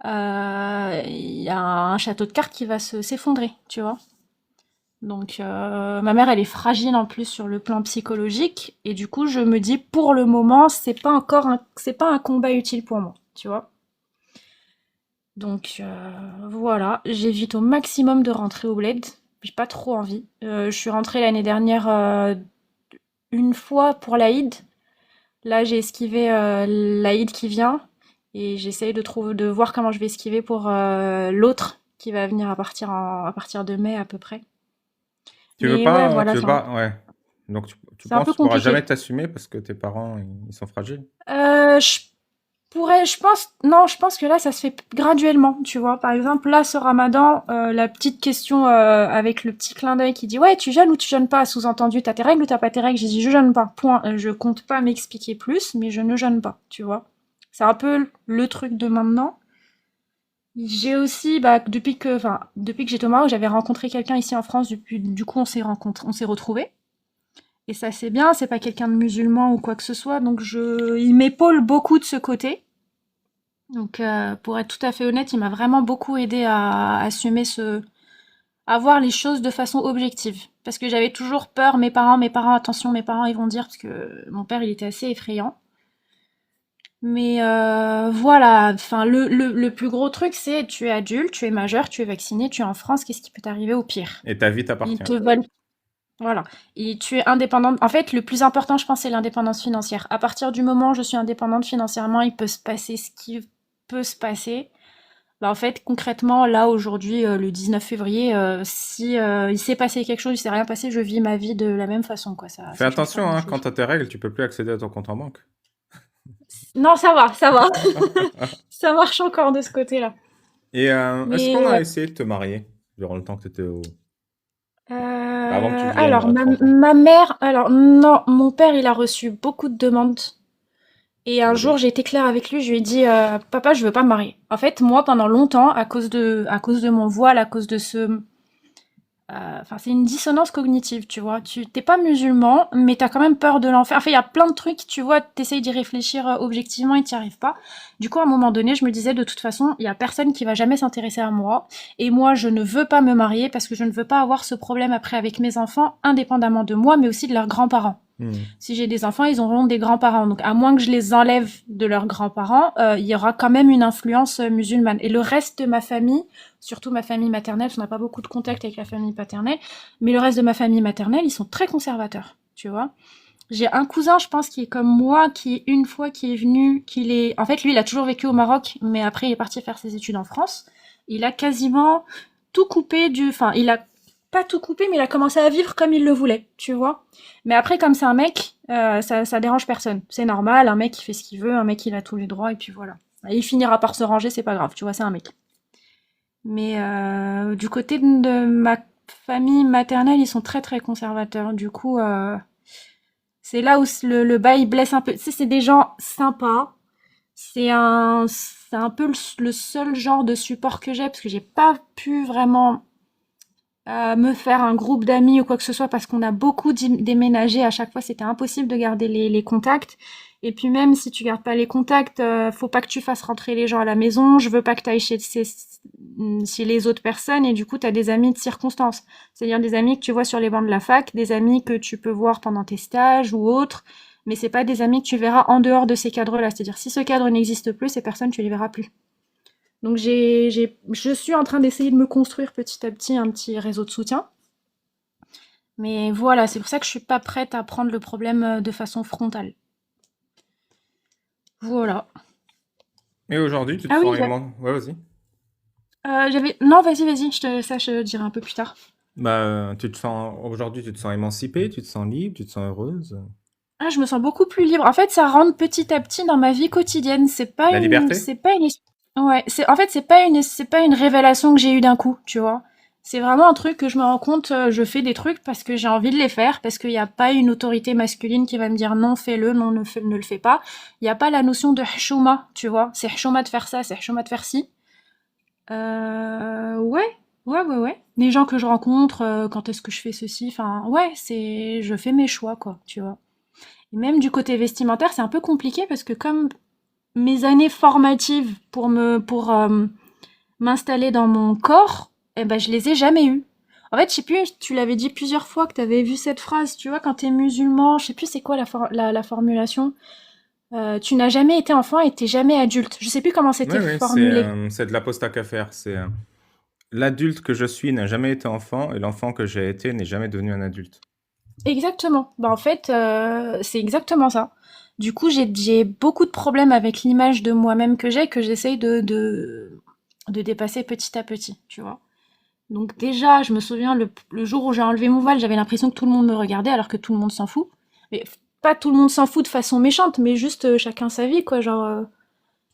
il y a un château de cartes qui va s'effondrer, tu vois. Donc, ma mère, elle est fragile en plus sur le plan psychologique, et du coup, je me dis, pour le moment, c'est pas un combat utile pour moi, tu vois. Donc, voilà, j'évite au maximum de rentrer au bled. J'ai pas trop envie. Je suis rentrée l'année dernière une fois pour l'Aïd. Là, j'ai esquivé l'Aïd qui vient, et j'essaye de voir comment je vais esquiver pour l'autre qui va venir à partir de mai à peu près. Mais ouais, voilà,
Tu veux pas, ouais. Donc tu
c'est un
penses
peu
que tu pourras jamais
compliqué.
t'assumer parce que tes parents, ils sont fragiles?
Je je pense, non, je pense que là, ça se fait graduellement, tu vois. Par exemple, là, ce ramadan, la petite question avec le petit clin d'œil qui dit, ouais, tu jeûnes ou tu jeûnes pas? Sous-entendu, t'as tes règles ou t'as pas tes règles? J'ai dit, je jeûne pas. Point. Je compte pas m'expliquer plus, mais je ne jeûne pas, tu vois. C'est un peu le truc de maintenant. J'ai aussi, bah, depuis que j'étais au Maroc, j'avais rencontré quelqu'un ici en France. Du coup, on s'est retrouvés. Et ça, c'est bien. C'est pas quelqu'un de musulman ou quoi que ce soit. Donc, il m'épaule beaucoup de ce côté. Donc, pour être tout à fait honnête, il m'a vraiment beaucoup aidé à assumer à voir les choses de façon objective. Parce que j'avais toujours peur, mes parents, attention, mes parents, ils vont dire, parce que mon père, il était assez effrayant. Mais voilà, enfin, le plus gros truc, c'est tu es adulte, tu es majeur, tu es vacciné, tu es en France, qu'est-ce qui peut t'arriver au pire?
Et ta vie
Ils
t'appartient.
te veulent, voilà. Et tu es indépendante. En fait, le plus important, je pense, c'est l'indépendance financière. À partir du moment où je suis indépendante financièrement, il peut se passer ce qui peut se passer. Bah, en fait, concrètement, là, aujourd'hui, le 19 février, si il s'est passé quelque chose, il s'est rien passé, je vis ma vie de la même façon, quoi.
Fais
Ça change pas
attention, hein, quand
grand-chose.
t'as tes règles, tu peux plus accéder à ton compte en banque.
Non, ça va, ça va. Ça marche encore de ce côté-là.
Et est-ce
Mais
qu'on a
ouais.
essayé de te marier durant le temps que t'étais au... Avant que tu viennes
Alors,
à 30 ans?
ma mère, alors non, mon père, il a reçu beaucoup de demandes. Et un jour,
Désolé.
j'ai été claire avec lui, je lui ai dit, papa, je veux pas me marier. En fait, moi, pendant longtemps, à cause de mon voile, à cause de enfin, c'est une dissonance cognitive, tu vois. Tu t'es pas musulman, mais t'as quand même peur de l'enfer. Enfin, il y a plein de trucs, tu vois, t'essayes d'y réfléchir objectivement et t'y arrives pas. Du coup, à un moment donné, je me disais, de toute façon, il y a personne qui va jamais s'intéresser à moi. Et moi, je ne veux pas me marier parce que je ne veux pas avoir ce problème après avec mes enfants, indépendamment de moi, mais aussi de leurs grands-parents.
Hmm.
Si j'ai des enfants, ils auront des grands-parents. Donc, à moins que je les enlève de leurs grands-parents, il y aura quand même une influence musulmane. Et le reste de ma famille, surtout ma famille maternelle, parce qu'on n'a pas beaucoup de contact avec la famille paternelle, mais le reste de ma famille maternelle, ils sont très conservateurs, tu vois. J'ai un cousin, je pense, qui est comme moi, qui une fois qui est venu, en fait, lui, il a toujours vécu au Maroc, mais après, il est parti faire ses études en France. Il a quasiment tout coupé enfin, il a pas tout coupé, mais il a commencé à vivre comme il le voulait, tu vois. Mais après, comme c'est un mec, ça dérange personne. C'est normal, un mec, il fait ce qu'il veut, un mec, il a tous les droits, et puis voilà. Et il finira par se ranger, c'est pas grave, tu vois, c'est un mec. Mais du côté de ma famille maternelle, ils sont très très conservateurs. Du coup, c'est là où le bail blesse un peu. Tu sais, c'est des gens sympas. C'est un peu le seul genre de support que j'ai parce que j'ai pas pu vraiment me faire un groupe d'amis ou quoi que ce soit parce qu'on a beaucoup déménagé. À chaque fois, c'était impossible de garder les contacts. Et puis même si tu gardes pas les contacts, faut pas que tu fasses rentrer les gens à la maison. Je veux pas que tu ailles chez les autres personnes. Et du coup, tu as des amis de circonstance. C'est-à-dire des amis que tu vois sur les bancs de la fac, des amis que tu peux voir pendant tes stages ou autres. Mais c'est pas des amis que tu verras en dehors de ces cadres-là. C'est-à-dire si ce cadre n'existe plus, ces personnes, tu les verras plus. Donc je suis en train d'essayer de me construire petit à petit un petit réseau de soutien. Mais voilà, c'est pour ça que je suis pas prête à prendre le problème de façon frontale. Voilà.
Et aujourd'hui, tu te
Ah oui,
sens Ouais, vas-y.
j'avais... Non, vas-y, je te dirai un peu plus tard.
Bah, aujourd'hui, tu te sens émancipée, tu te sens libre, tu te sens heureuse.
Ah, je me sens beaucoup plus libre. En fait, ça rentre petit à petit dans ma vie quotidienne.
La liberté?
C'est pas une, ouais, en fait, c'est pas une révélation que j'ai eue d'un coup, tu vois. C'est vraiment un truc que je me rends compte, je fais des trucs parce que j'ai envie de les faire, parce qu'il n'y a pas une autorité masculine qui va me dire non, fais-le, non, ne le fais pas. Il n'y a pas la notion de hchouma, tu vois. C'est hchouma de faire ça, c'est hchouma de faire ci. Ouais, ouais. Les gens que je rencontre, quand est-ce que je fais ceci, enfin, ouais, je fais mes choix, quoi, tu vois. Et même du côté vestimentaire, c'est un peu compliqué parce que comme mes années formatives pour m'installer dans mon corps, eh ben, je les ai jamais eues. En fait, je sais plus, tu l'avais dit plusieurs fois que tu avais vu cette phrase, tu vois, quand t'es musulman, je sais plus c'est quoi la formulation. Tu n'as jamais été enfant et t'es jamais adulte. Je sais plus comment
Oui,
c'était
oui,
formulé.
c'est de l'apostat qu'à faire. L'adulte que je suis n'a jamais été enfant et l'enfant que j'ai été n'est jamais devenu un adulte.
Exactement. Bah, en fait, c'est exactement ça. Du coup, j'ai beaucoup de problèmes avec l'image de moi-même que j'essaye de dépasser petit à petit, tu vois. Donc déjà, je me souviens, le jour où j'ai enlevé mon voile, j'avais l'impression que tout le monde me regardait alors que tout le monde s'en fout. Mais pas tout le monde s'en fout de façon méchante, mais juste chacun sa vie, quoi. Genre,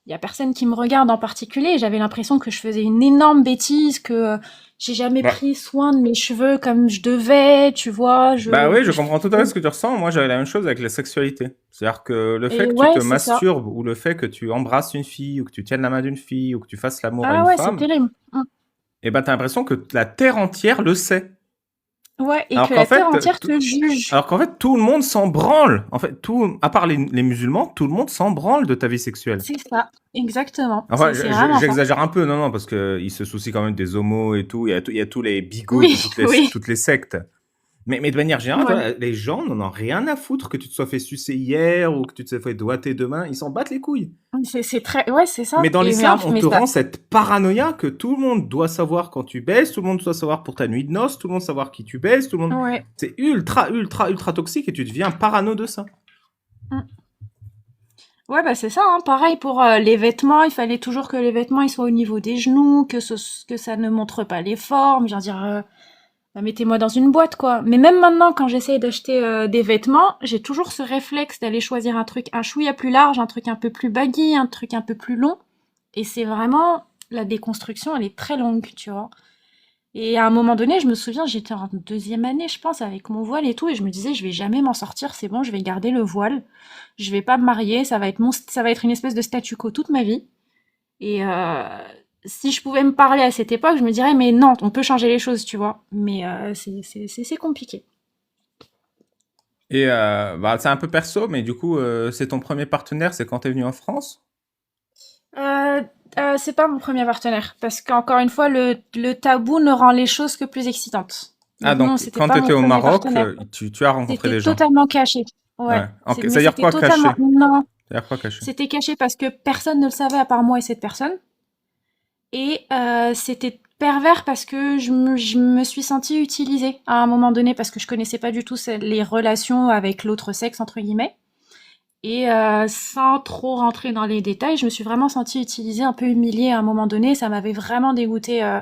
il y a personne qui me regarde en particulier. J'avais l'impression que je faisais une énorme bêtise, que j'ai jamais
Bah,
pris soin de mes cheveux comme je devais, tu vois.
bah oui, je comprends tout à fait ce que tu ressens. Moi, j'avais la même chose avec la sexualité. C'est-à-dire que le fait
Et
que tu te
ouais, c'est ça.
masturbes ou le fait que tu embrasses une fille ou que tu tiennes la main d'une fille ou que tu fasses l'amour à
Ah
une
ouais, c'est
femme,
terrible.
eh ben, t'as l'impression que la terre entière le sait.
Ouais, et
Alors
que
qu'en
la terre
fait,
entière te juge.
alors qu'en fait, tout le monde s'en branle. En fait, à part les musulmans, tout le monde s'en branle de ta vie sexuelle.
C'est ça, exactement.
Enfin,
C'est vraiment ça.
j'exagère un peu, non, non, parce que ils se soucient quand même des homos et tout. Il y a tous les bigots de
Oui, oui.
toutes les sectes. Mais de manière générale,
Ouais.
toi, les gens n'en ont rien à foutre que tu te sois fait sucer hier ou que tu te sois fait doigter demain. Ils s'en battent les couilles.
C'est très, ouais, c'est ça.
Mais dans
Et
l'islam, on
mais
te
ça,
rend cette paranoïa que tout le monde doit savoir quand tu baises, tout le monde doit savoir pour ta nuit de noces, tout le monde doit savoir qui tu baises, tout le monde.
ouais.
C'est ultra toxique et tu deviens parano de ça.
Mm. Ouais, bah c'est ça, hein. Pareil pour les vêtements, il fallait toujours que les vêtements ils soient au niveau des genoux, que ça ne montre pas les formes. Je veux dire, bah, mettez-moi dans une boîte, quoi. Mais même maintenant, quand j'essaye d'acheter des vêtements, j'ai toujours ce réflexe d'aller choisir un truc un chouïa plus large, un truc un peu plus baggy, un truc un peu plus long. Et c'est vraiment, la déconstruction, elle est très longue, tu vois. Et à un moment donné, je me souviens, j'étais en deuxième année, je pense, avec mon voile et tout, et je me disais, je vais jamais m'en sortir, c'est bon, je vais garder le voile, je vais pas me marier, ça va être une espèce de statu quo toute ma vie. Et si je pouvais me parler à cette époque, je me dirais, mais non, on peut changer les choses, tu vois. Mais c'est compliqué.
Et bah, c'est un peu perso, mais du coup, c'est ton premier partenaire, c'est quand t'es venu en France?
Euh, c'est pas mon premier partenaire, parce qu'encore une fois, le tabou ne rend les choses que plus excitantes.
Ah,
Donc non,
donc
c'était
quand
pas
tu
mon
étais au
premier
Maroc,
partenaire.
tu as rencontré
C'était
des gens.
totalement caché. Ouais,
Ouais. Ok.
mais
C'est-à-dire
c'était
quoi
totalement
caché?
non,
C'est-à-dire quoi caché?
c'était caché parce que personne ne le savait à part moi et cette personne. Et c'était pervers parce que je me suis sentie utilisée à un moment donné parce que je connaissais pas du tout les relations avec l'autre sexe entre guillemets. Et sans trop rentrer dans les détails, je me suis vraiment sentie utilisée, un peu humiliée à un moment donné. Ça m'avait vraiment dégoûtée,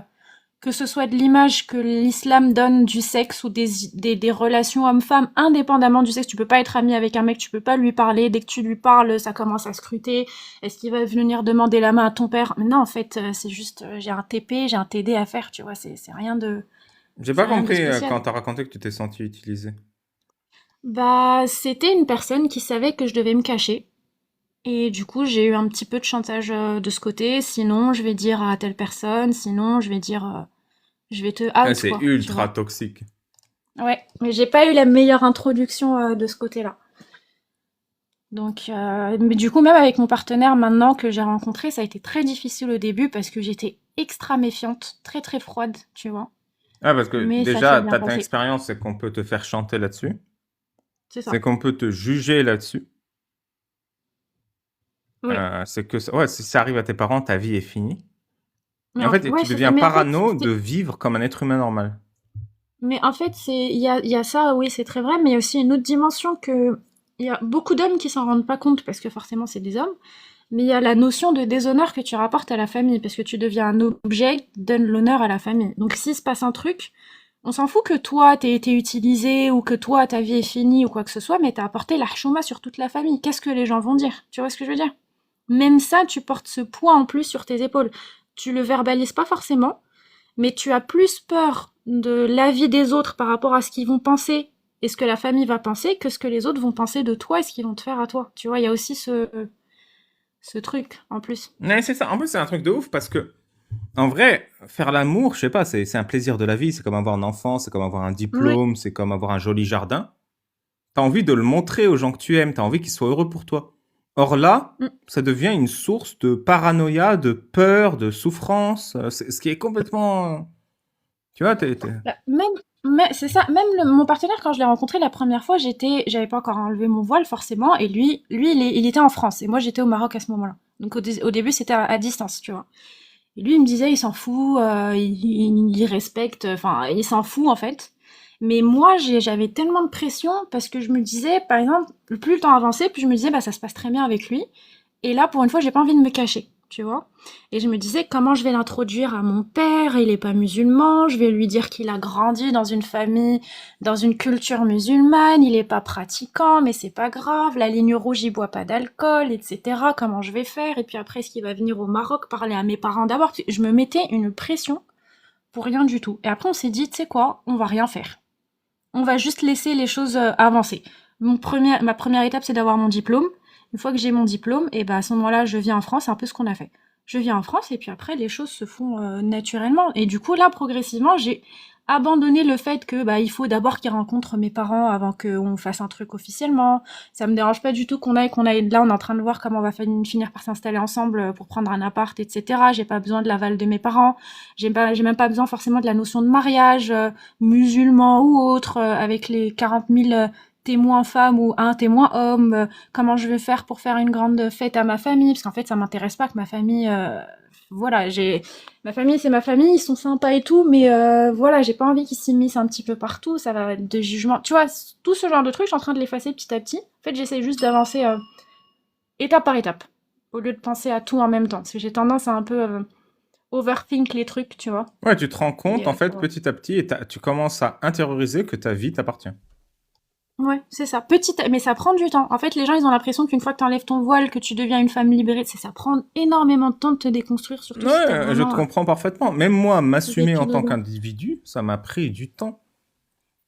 que ce soit de l'image que l'islam donne du sexe ou des relations hommes-femmes, indépendamment du sexe. Tu peux pas être ami avec un mec, tu peux pas lui parler. Dès que tu lui parles, ça commence à scruter. Est-ce qu'il va venir demander la main à ton père? Mais non, en fait, c'est juste, j'ai un TP, j'ai un TD à faire, tu vois.
J'ai
C'est
pas
rien de
compris
spécial.
quand t'as raconté que tu t'es senti utilisé.
Bah, c'était une personne qui savait que je devais me cacher. Et du coup, j'ai eu un petit peu de chantage de ce côté. Sinon, je vais dire à telle personne. Sinon, je vais dire, je vais te
Ouais,
out,
c'est
quoi, tu
ultra
vois.
toxique.
Ouais, mais j'ai pas eu la meilleure introduction de ce côté-là. Donc, mais du coup, même avec mon partenaire maintenant que j'ai rencontré, ça a été très difficile au début parce que j'étais extra méfiante, très très froide, tu vois.
Ah, parce que
Mais ça s'est
déjà,
bien
ta
passé.
expérience, c'est qu'on peut te faire chanter là-dessus.
C'est
C'est
ça.
qu'on peut te juger là-dessus.
Oui.
C'est que, ouais, si ça arrive à tes parents, ta vie est finie. Et
Mais
en fait,
ouais,
tu
c'est ça.
deviens parano de vivre comme un être humain normal.
Mais en fait, il y a ça, oui, c'est très vrai, mais il y a aussi une autre dimension que, il y a beaucoup d'hommes qui s'en rendent pas compte parce que forcément c'est des hommes. Mais il y a la notion de déshonneur que tu rapportes à la famille, parce que tu deviens un objet qui donne l'honneur à la famille. Donc s'il se passe un truc, on s'en fout que toi t'aies été utilisé ou que toi ta vie est finie ou quoi que ce soit, mais t'as apporté la chouma sur toute la famille. Qu'est-ce que les gens vont dire? Tu vois ce que je veux dire? Même ça, tu portes ce poids en plus sur tes épaules. Tu le verbalises pas forcément, mais tu as plus peur de l'avis des autres par rapport à ce qu'ils vont penser et ce que la famille va penser que ce que les autres vont penser de toi et ce qu'ils vont te faire à toi. Tu vois, il y a aussi ce truc en plus.
Mais c'est ça. En plus, c'est un truc de ouf parce que, en vrai, faire l'amour, je sais pas, c'est un plaisir de la vie. C'est comme avoir un enfant, c'est comme avoir un
Oui.
diplôme, c'est comme avoir un joli jardin. T'as envie de le montrer aux gens que tu aimes, t'as envie qu'ils soient heureux pour toi. Or là,
Mm.
ça devient une source de paranoïa, de peur, de souffrance, ce qui est complètement... Tu vois,
Bah, même, mais c'est ça. Même mon partenaire, quand je l'ai rencontré la première fois, j'avais pas encore enlevé mon voile forcément, et lui, il était en France, et moi j'étais au Maroc à ce moment-là. Donc au début, c'était à distance, tu vois. Et lui, il me disait, il s'en fout, il respecte, enfin, il s'en fout en fait. Mais moi, j'avais tellement de pression parce que je me disais, par exemple, plus le temps avançait, plus je me disais, bah ça se passe très bien avec lui. Et là, pour une fois, j'ai pas envie de me cacher, tu vois. Et je me disais, comment je vais l'introduire à mon père? Il est pas musulman. Je vais lui dire qu'il a grandi dans une famille, dans une culture musulmane. Il est pas pratiquant, mais c'est pas grave. La ligne rouge, il boit pas d'alcool, etc. Comment je vais faire? Et puis après, est-ce qu'il va venir au Maroc parler à mes parents d'abord? Je me mettais une pression pour rien du tout. Et après, on s'est dit, tu sais quoi? On va rien faire. On va juste laisser les choses avancer. Ma première étape, c'est d'avoir mon diplôme. Une fois que j'ai mon diplôme, et ben à ce moment-là, je viens en France, c'est un peu ce qu'on a fait. Je viens en France et puis après, les choses se font naturellement. Et du coup, là, progressivement, j'ai abandonné le fait que bah il faut d'abord qu'ils rencontrent mes parents avant qu'on fasse un truc officiellement. Ça me dérange pas du tout qu'on aille. Là, on est en train de voir comment on va finir par s'installer ensemble pour prendre un appart, etc. J'ai pas besoin de l'aval de mes parents. J'ai même pas besoin forcément de la notion de mariage musulman ou autre, avec les 40 000 témoins femmes ou un témoin homme, comment je vais faire pour faire une grande fête à ma famille, parce qu'en fait ça m'intéresse pas que ma famille, voilà, ma famille c'est ma famille, ils sont sympas et tout, mais voilà, j'ai pas envie qu'ils s'immiscent un petit peu partout, ça va être de jugement, tu vois, tout ce genre de trucs, je suis en train de l'effacer petit à petit. En fait, j'essaie juste d'avancer étape par étape, au lieu de penser à tout en même temps, parce que j'ai tendance à un peu overthink les trucs, tu vois.
Ouais, tu te rends compte,
Et,
en fait, petit à petit, et tu commences à intérioriser que ta vie t'appartient.
ouais, c'est ça. Mais ça prend du temps. En fait, les gens, ils ont l'impression qu'une fois que tu enlèves ton voile, que tu deviens une femme libérée, ça prend énormément de temps de te déconstruire, surtout si t'as
Ouais, je te
vraiment
comprends parfaitement. Même moi, m'assumer
vécu
en tant
dedans.
qu'individu, ça m'a pris du temps.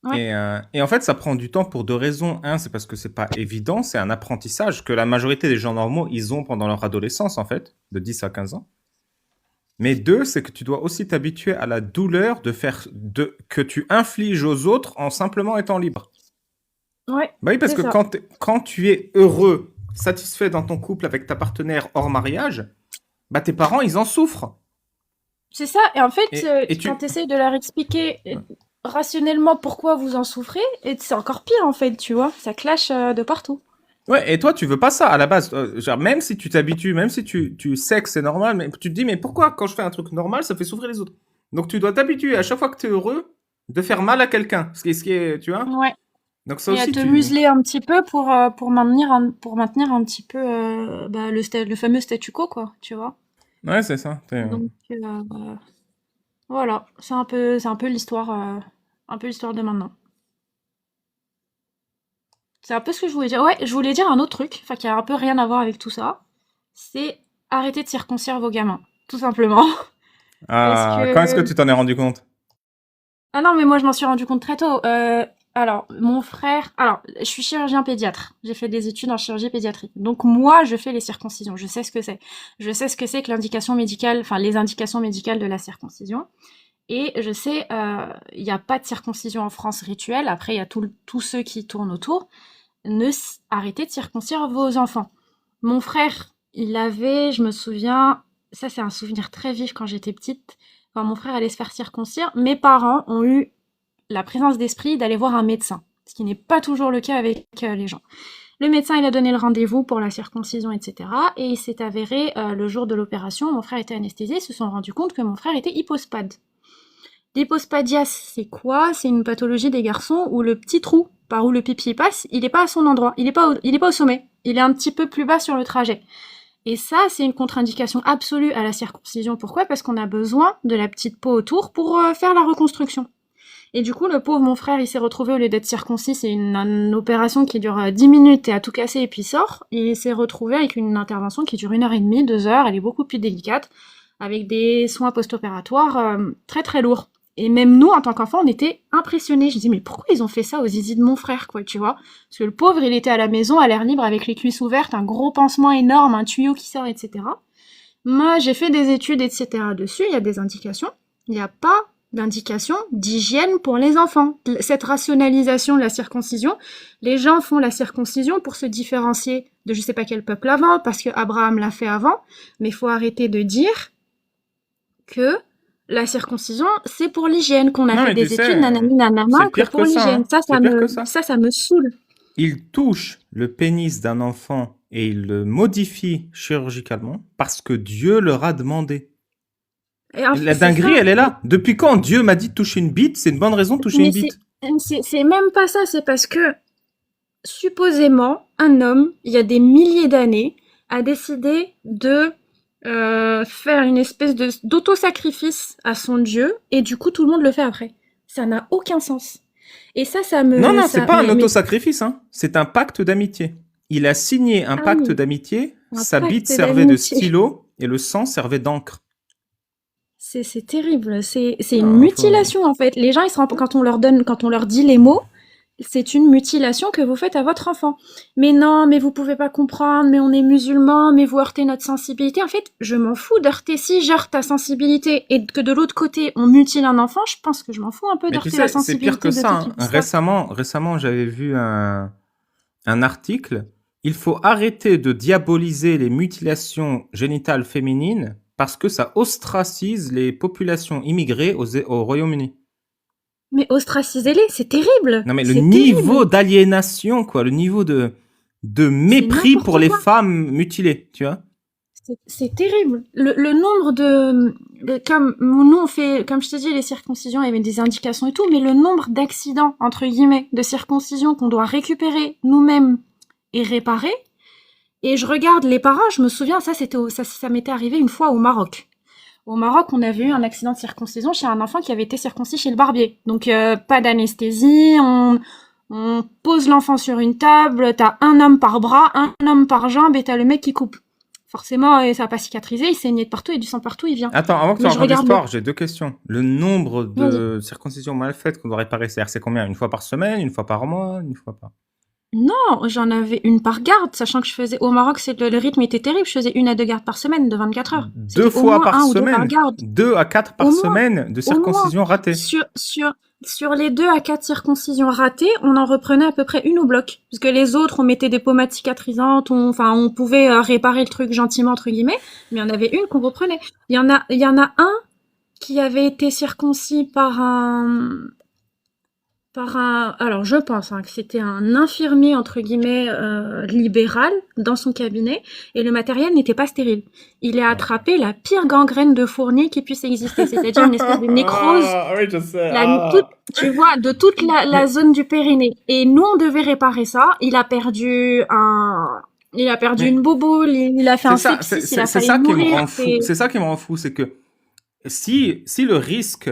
Ouais,
Et en fait, ça prend du temps pour deux raisons. Un, c'est parce que c'est pas évident, c'est un apprentissage que la majorité des gens normaux, ils ont pendant leur adolescence, en fait, de 10 à 15 ans. Mais deux, c'est que tu dois aussi t'habituer à la douleur que tu infliges aux autres en simplement étant libre.
ouais,
Bah oui, parce
c'est
que
ça.
quand tu es heureux, satisfait dans ton couple avec ta partenaire hors mariage, bah tes parents, ils en souffrent.
C'est ça. Et en fait,
Et
quand
tu...
tu essayes de leur expliquer, rationnellement pourquoi vous en souffrez, et c'est encore pire en fait, tu vois. Ça clash de partout.
Ouais, et toi, tu veux pas ça à la base. Genre, même si tu t'habitues, même si tu sais que c'est normal, mais tu te dis, mais pourquoi quand je fais un truc normal, ça fait souffrir les autres? Donc tu dois t'habituer à chaque fois que tu es heureux de faire mal à quelqu'un. Ce qui est, tu vois?
Ouais.
Donc ça
Et à
aussi,
te
tu.
museler un petit peu pour maintenir un petit peu bah, le fameux statu quo, quoi, tu vois.
Ouais, c'est ça.
Donc voilà, c'est un peu l'histoire de maintenant. C'est un peu ce que je voulais dire. Ouais, je voulais dire un autre truc, enfin qui a un peu rien à voir avec tout ça. C'est arrêter de circoncire vos gamins, tout simplement. Parce
Ah, quand est-ce que
que
tu t'en es rendu compte?
ah non, mais moi je m'en suis rendu compte très tôt. Alors, mon frère, alors, je suis chirurgien pédiatre. J'ai fait des études en chirurgie pédiatrique. Donc moi, je fais les circoncisions. Je sais ce que c'est. Je sais ce que c'est que l'indication médicale, enfin les indications médicales de la circoncision. Et je sais, il n'y a pas de circoncision en France rituelle. Après, il y a tous ceux qui tournent autour. Arrêtez de circoncire vos enfants. Mon frère, il avait, je me souviens, ça c'est un souvenir très vif quand j'étais petite, quand mon frère allait se faire circoncire, mes parents ont eu la présence d'esprit d'aller voir un médecin, ce qui n'est pas toujours le cas avec les gens. Le médecin, il a donné le rendez-vous pour la circoncision, etc. Et il s'est avéré, le jour de l'opération, mon frère était anesthésié, ils se sont rendus compte que mon frère était hypospade. L'hypospadias, c'est quoi? C'est une pathologie des garçons où le petit trou par où le pipi passe, il n'est pas à son endroit, il est pas au sommet, il est un petit peu plus bas sur le trajet. Et ça, c'est une contre-indication absolue à la circoncision. Pourquoi? Parce qu'on a besoin de la petite peau autour pour faire la reconstruction. Et du coup, le pauvre mon frère, il s'est retrouvé, au lieu d'être circoncis, c'est une opération qui dure 10 minutes et à tout casser et puis sort. Il s'est retrouvé avec une intervention qui dure 1h30, 2 heures, elle est beaucoup plus délicate, avec des soins post-opératoires très très lourds. Et même nous, en tant qu'enfants, on était impressionnés. Je dis, mais pourquoi ils ont fait ça aux zizi de mon frère, quoi, tu vois? Parce que le pauvre, il était à la maison, à l'air libre, avec les cuisses ouvertes, un gros pansement énorme, un tuyau qui sort, etc. Moi, j'ai fait des études, etc. dessus, il y a des indications. Il n'y a pas d'indication d'hygiène pour les enfants. Cette rationalisation de la circoncision, les gens font la circoncision pour se différencier de je sais pas quel peuple avant, parce que Abraham l'a fait avant, mais il faut arrêter de dire que la circoncision, c'est pour l'hygiène, qu'on a
Non,
fait
mais tu
des études,
sais,
nanani
c'est
nanana, que
pire
pour
que ça,
l'hygiène.
hein. C'est pire que ça.
Ça me saoule.
Il touche le pénis d'un enfant et il le modifie chirurgicalement parce que Dieu leur a demandé.
Et
La
c'est
dinguerie,
ça.
elle est là. Depuis quand Dieu m'a dit de toucher une bite? C'est une bonne raison de toucher
Mais
une bite.
c'est même pas ça, c'est parce que supposément, un homme, il y a des milliers d'années, a décidé de faire une espèce d'auto-sacrifice à son Dieu, et du coup, tout le monde le fait après. Ça n'a aucun sens. Et ça
Non,
me...
non, c'est
Ça,
pas un
mais
auto-sacrifice, hein. C'est un pacte d'amitié. Il a signé un
ah
pacte
oui,
d'amitié,
un
sa bite
pacte
servait de
d'amitié.
stylo et le sang servait d'encre.
C'est terrible, c'est une
Ah, faut...
mutilation en fait. Les gens, ils se rendent, quand on leur dit les mots, c'est une mutilation que vous faites à votre enfant. Mais non, mais vous pouvez pas comprendre, mais on est musulmans, mais vous heurtez notre sensibilité. En fait, je m'en fous d'heurter. Si j'heurte ta sensibilité et que de l'autre côté, on mutile un enfant, je pense que je m'en fous un peu
Mais tu
d'heurter la
sais, c'est pire que
sensibilité de
ça,
ceux qui
hein.
disent ça.
Récemment, j'avais vu un article. Il faut arrêter de diaboliser les mutilations génitales féminines parce que ça ostracise les populations immigrées au Royaume-Uni.
Mais ostracisez-les, c'est terrible!
Non, mais le
C'est
niveau
terrible!
d'aliénation, quoi, le niveau de
C'est
mépris pour
n'importe
les
quoi!
femmes mutilées, tu vois.
C'est terrible. Le nombre comme nous on fait, comme je te dis, les circoncisions, il y avait des indications et tout, mais le nombre d'accidents, entre guillemets, de circoncision qu'on doit récupérer nous-mêmes et réparer. Et je regarde les parents, je me souviens, ça m'était arrivé une fois au Maroc. Au Maroc, on avait eu un accident de circoncision chez un enfant qui avait été circoncis chez le barbier. Donc, pas d'anesthésie, on pose l'enfant sur une table, t'as un homme par bras, un homme par jambe et t'as le mec qui coupe. Forcément, ça n'a pas cicatrisé, il saignait de partout et du sang partout, il vient.
Attends, avant que tu
Mais je
racontes
regarde le...
l'histoire, j'ai deux questions. Le nombre
Vas-y.
de circoncisions mal faites qu'on doit réparer, c'est combien? Une fois par semaine, une fois par mois, une fois par...
Non, j'en avais une par garde, sachant que je faisais... Au Maroc, le rythme était terrible, je faisais 1 à 2 gardes par semaine de 24 heures.
Deux
C'était au
fois
moins
par
un ou deux par
semaine?
garde.
2 à 4
Au
par
moins,
semaine de
au moins.
circoncision ratée?
Sur les 2 à 4 circoncisions ratées, on en reprenait à peu près une au bloc. Parce que les autres, on mettait des pommades cicatrisantes, on pouvait réparer le truc gentiment, entre guillemets, mais il y en avait une qu'on reprenait. Il y en a un qui avait été circoncis par Alors je pense que c'était un infirmier entre guillemets libéral dans son cabinet et le matériel n'était pas stérile. Il a attrapé la pire gangrène de fournier qui puisse exister, c'est-à-dire une espèce de nécrose,
Ah, oui, je sais.
toute, tu vois, de toute la zone du périnée. Et nous on devait réparer ça. Il a perdu
Mais
une bouboule, il a fait un
c'est
sepsis, il a
c'est
failli
ça qui me
mourir.
rend fou. C'est ça qui me rend fou, c'est que si le risque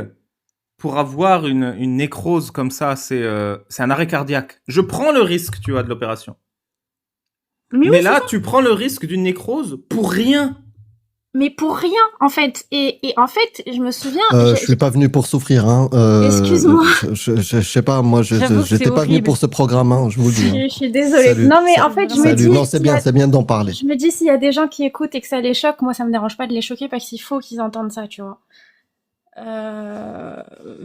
pour avoir une nécrose comme ça, c'est un arrêt cardiaque, je prends le risque, tu vois, de l'opération.
Mais oui,
Mais
c'est
là,
ça.
tu prends le risque d'une nécrose pour rien.
Mais pour rien, en fait. Et en fait, je me souviens,
Je suis pas venu pour souffrir, hein.
Excuse-moi.
Je sais pas, moi,
J'avoue que c'est
j'étais pas venu
horrible.
pour ce programme, hein, je vous le dis. Hein.
Je suis désolée.
Salut.
Non, mais en fait, je me
Salut.
dis,
Non, c'est bien d'en parler.
je me dis s'il y a des gens qui écoutent et que ça les choque, moi, ça me dérange pas de les choquer parce qu'il faut qu'ils entendent ça, tu vois.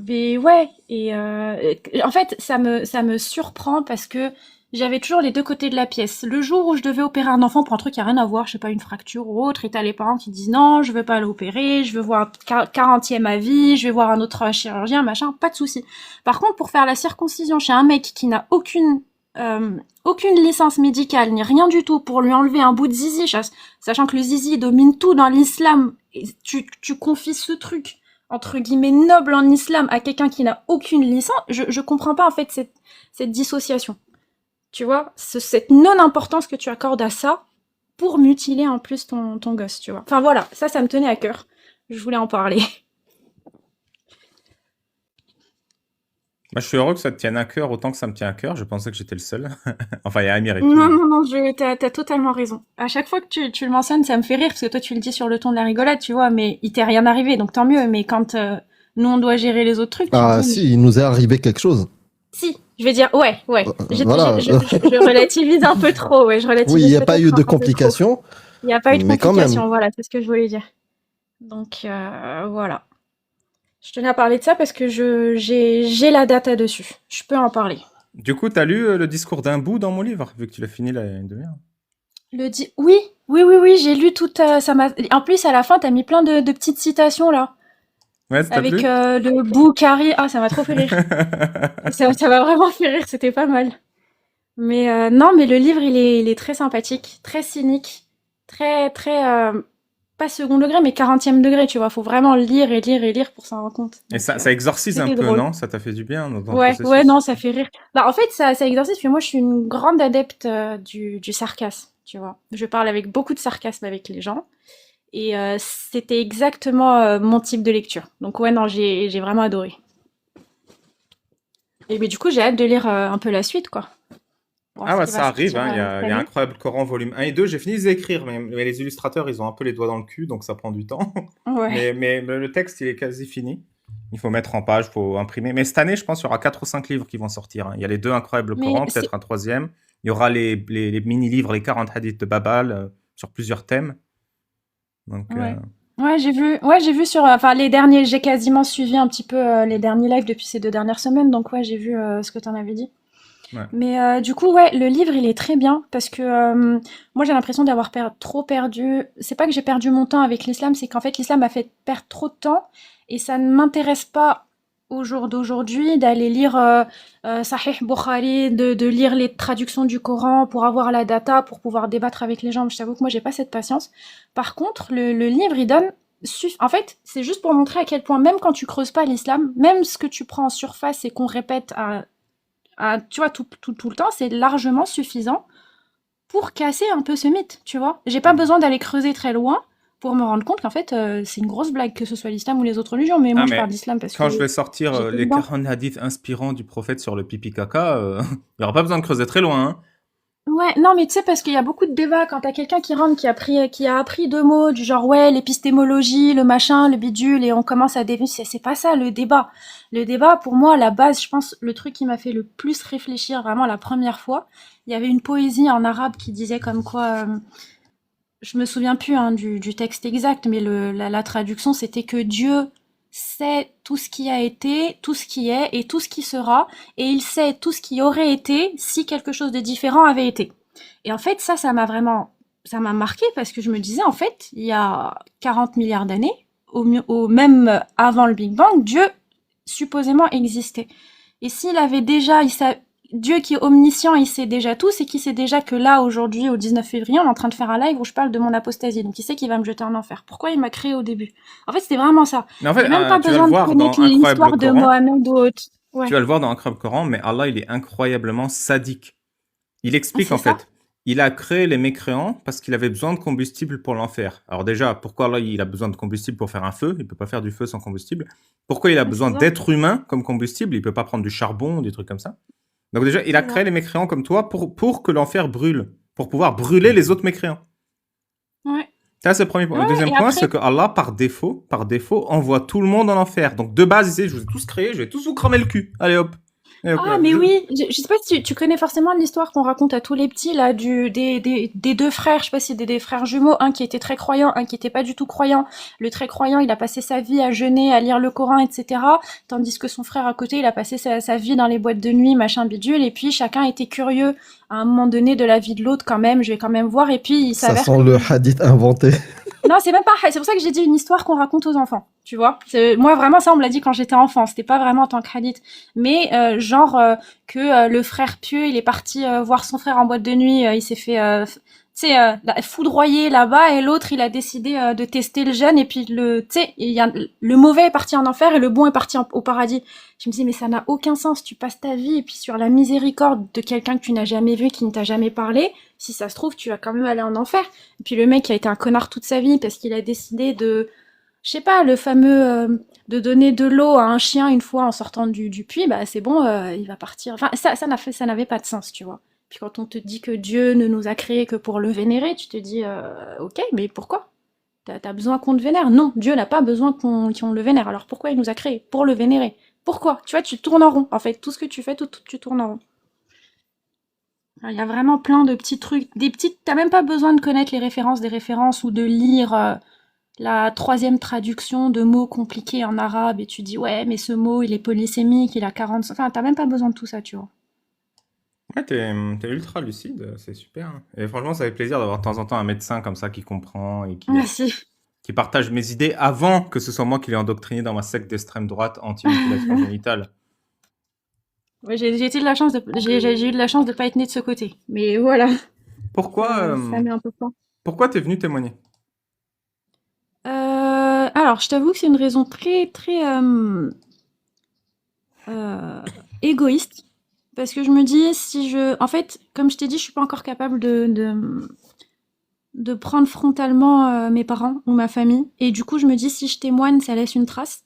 Mais ouais, en fait, ça me surprend parce que j'avais toujours les deux côtés de la pièce. Le jour où je devais opérer un enfant pour un truc qui a rien à voir, je sais pas, une fracture ou autre, et t'as les parents qui disent non, je veux pas l'opérer, je veux voir 40e avis, je vais voir un autre chirurgien, machin, pas de souci. Par contre, pour faire la circoncision chez un mec qui n'a aucune licence médicale, ni rien du tout, pour lui enlever un bout de zizi, sachant que le zizi domine tout dans l'islam, et tu confies ce truc entre guillemets noble en islam à quelqu'un qui n'a aucune licence, je comprends pas en fait cette dissociation. Tu vois, cette non-importance que tu accordes à ça pour mutiler en plus ton gosse, tu vois. Enfin voilà, ça me tenait à cœur. Je voulais en parler.
Bah, je suis heureux que ça te tienne à cœur autant que ça me tient à cœur. Je pensais que j'étais le seul. Enfin, il y a Amir et tout.
Non, t'as totalement raison. À chaque fois que tu le mentionnes, ça me fait rire, parce que toi tu le dis sur le ton de la rigolade, tu vois, mais il t'est rien arrivé, donc tant mieux. Mais quand nous on doit gérer les autres trucs,
Ah si, il nous est arrivé quelque chose.
Si, je vais dire, ouais.
Voilà.
Je relativise un peu trop, ouais, je relativise.
Oui, il n'y a
peut-être
pas eu
un
de
peu trop.
complications.
Il n'y a pas eu de
Mais quand
complications,
même.
voilà, c'est ce que je voulais dire. Donc, voilà. Je tenais à parler de ça parce que j'ai la data dessus. Je peux en parler.
Du coup, t'as lu le discours d'un bout dans mon livre, vu que tu l'as fini là il y a une demi-heure.
Oui, j'ai lu toute, ça m'a, en plus, à la fin, t'as mis plein de petites citations, là.
Ouais, ça t'a
Avec
plu
le bout carré. Ah, ça m'a trop fait rire. Ça m'a vraiment fait rire, c'était pas mal. Mais non, mais le livre, il est très sympathique, très cynique, très, pas second degré, mais 40e degré, tu vois. Faut vraiment lire et lire et lire pour s'en rendre compte.
Et
Donc,
ça exorcise un
c'était
peu,
drôle.
non? Ça t'a fait du bien dans ton
Ouais,
processus?
non, ça fait rire. Bah, en fait, ça exerce, parce que moi, je suis une grande adepte du sarcasme, tu vois. Je parle avec beaucoup de sarcasme avec les gens. Et c'était exactement mon type de lecture. Donc ouais, non, j'ai vraiment adoré. Et mais du coup, j'ai hâte de lire un peu la suite, quoi. Voir
Ah
ce
ouais,
qui va
ça arrive,
sortir
hein. Il y
cette
a
année.
Incroyable Coran volume 1 et 2. J'ai fini de les écrire, mais les illustrateurs, ils ont un peu les doigts dans le cul, donc ça prend du temps.
Ouais.
Mais le texte, il est quasi fini. Il faut mettre en page, il faut imprimer. Mais cette année, je pense qu'il y aura 4 ou 5 livres qui vont sortir, hein. Il y a les 2 Incroyables
Mais
Coran, peut-être un troisième. Il y aura les mini-livres, les 40 hadiths de Babal, sur plusieurs thèmes. Donc,
ouais, j'ai vu sur, enfin les derniers, j'ai quasiment suivi un petit peu les derniers lives depuis ces 2 dernières semaines, donc ouais, j'ai vu ce que t'en avais dit.
ouais.
Mais du coup, ouais, le livre, il est très bien parce que moi, j'ai l'impression d'avoir trop perdu. C'est pas que j'ai perdu mon temps avec l'islam, c'est qu'en fait, l'islam m'a fait perdre trop de temps et ça ne m'intéresse pas au jour d'aujourd'hui d'aller lire Sahih Bukhari, de lire les traductions du Coran pour avoir la data, pour pouvoir débattre avec les gens. Je t'avoue que moi, j'ai pas cette patience. Par contre, le livre, il donne. En fait, c'est juste pour montrer à quel point, même quand tu creuses pas l'islam, même ce que tu prends en surface et qu'on répète tu vois, tout le temps, c'est largement suffisant pour casser un peu ce mythe, tu vois. J'ai pas besoin d'aller creuser très loin pour me rendre compte qu'en fait, c'est une grosse blague, que ce soit l'islam ou les autres religions, mais moi, je
mais
parle d'islam parce que
quand je vais sortir
j'étais
les
dedans.
40 hadiths inspirants du prophète sur le pipi caca, il n'y aura pas besoin de creuser très loin, hein.
Ouais, non, mais tu sais, parce qu'il y a beaucoup de débats quand t'as quelqu'un qui rentre, qui a appris 2 mots, du genre, ouais, l'épistémologie, le machin, le bidule, et on commence à débattre. C'est pas ça, le débat. Le débat, pour moi, à la base, je pense, le truc qui m'a fait le plus réfléchir, vraiment, la première fois, il y avait une poésie en arabe qui disait comme quoi, je me souviens plus hein, du texte exact, mais la traduction, c'était que Dieu sait tout ce qui a été, tout ce qui est et tout ce qui sera, et il sait tout ce qui aurait été si quelque chose de différent avait été. Et en fait, ça m'a marqué parce que je me disais, en fait, il y a 40 milliards d'années, même avant le Big Bang, Dieu supposément existait. Et s'il avait déjà, Dieu qui est omniscient, il sait déjà tout, c'est qu'il sait déjà que là, aujourd'hui, au 19 février, on est en train de faire un live où je parle de mon apostasie. Donc il sait qu'il va me jeter en enfer. Pourquoi il m'a créé au début? En fait, c'était vraiment ça.
Mais en fait,
J'ai même pas
tu vas le
besoin de
voir dans
connaître
Incroyable
l'histoire de
Coran.
Mohamed ou autre. Ouais.
Tu vas le voir dans Incroyable Coran, mais Allah, il est incroyablement sadique. Il explique
C'est
en
ça.
fait, il a créé les mécréants parce qu'il avait besoin de combustible pour l'enfer. Alors déjà, pourquoi Allah, il a besoin de combustible pour faire un feu? Il peut pas faire du feu sans combustible. Pourquoi il a besoin
C'est ça.
d'êtres humains comme combustible? Il peut pas prendre du charbon, des trucs comme ça. Donc déjà, il a
C'est
créé
ça.
les mécréants comme toi pour que l'enfer brûle, pour pouvoir brûler les autres mécréants.
Ouais.
Ça, c'est le premier point. Le
Ouais,
deuxième
et
point,
après,
c'est que Allah, par défaut, envoie tout le monde en enfer. Donc de base, il sait, je vous ai tous créés, je vais tous vous cramer le cul. Allez hop. Et hop,
ah,
là.
mais oui, je sais pas si tu connais forcément l'histoire qu'on raconte à tous les petits, là, des deux frères, je sais pas si c'est des frères jumeaux, un qui était très croyant, un qui était pas du tout croyant. Le très croyant, il a passé sa vie à jeûner, à lire le Coran, etc. Tandis que son frère à côté, il a passé sa vie dans les boîtes de nuit, machin bidule, et puis chacun était curieux à un moment donné de la vie de l'autre quand même, je vais quand même voir, et puis il
Ça
s'avère
sent
que...
le hadith inventé.
Non, c'est même pas, c'est pour ça que j'ai dit une histoire qu'on raconte aux enfants, tu vois. Moi, vraiment, ça, on me l'a dit quand j'étais enfant, c'était pas vraiment en tant que hadith. Mais, que le frère pieux, il est parti voir son frère en boîte de nuit, il s'est fait, foudroyer là-bas, et l'autre, il a décidé de tester le jeûne, et puis le mauvais est parti en enfer, et le bon est parti au paradis. Je me dis, mais ça n'a aucun sens, tu passes ta vie, et puis sur la miséricorde de quelqu'un que tu n'as jamais vu, qui ne t'a jamais parlé, si ça se trouve, tu vas quand même aller en enfer. Et puis le mec a été un connard toute sa vie parce qu'il a décidé de, je sais pas, le fameux de donner de l'eau à un chien une fois en sortant du puits, bah c'est bon, il va partir. Enfin, ça n'avait pas de sens, tu vois. Puis quand on te dit que Dieu ne nous a créés que pour le vénérer, tu te dis, ok, mais pourquoi? T'as besoin qu'on te vénère? Non, Dieu n'a pas besoin qu'on le vénère. Alors pourquoi il nous a créés? Pour le vénérer. Pourquoi? Tu vois, tu tournes en rond. En fait, tout ce que tu fais, tu tournes en rond. Il y a vraiment plein de petits trucs, t'as même pas besoin de connaître les références des références ou de lire la troisième traduction de mots compliqués en arabe et tu dis ouais mais ce mot il est polysémique, il a 40, enfin t'as même pas besoin de tout ça, tu vois.
Ouais, t'es ultra lucide, c'est super. Et franchement, ça fait plaisir d'avoir de temps en temps un médecin comme ça qui comprend et
Merci.
qui partage mes idées avant que ce soit moi qui l'ai endoctriné dans ma secte d'extrême droite anti-mutilation génitale.
Ouais, j'ai eu de la chance j'ai eu de la chance de pas être née de ce côté. Mais voilà.
Pourquoi,
Ça met un peu fort.
pourquoi t'es venu témoigner?
Alors, je t'avoue que c'est une raison très très égoïste. Parce que je me dis, en fait, comme je t'ai dit, je suis pas encore capable de prendre frontalement mes parents ou ma famille. Et du coup, je me dis, si je témoigne, ça laisse une trace.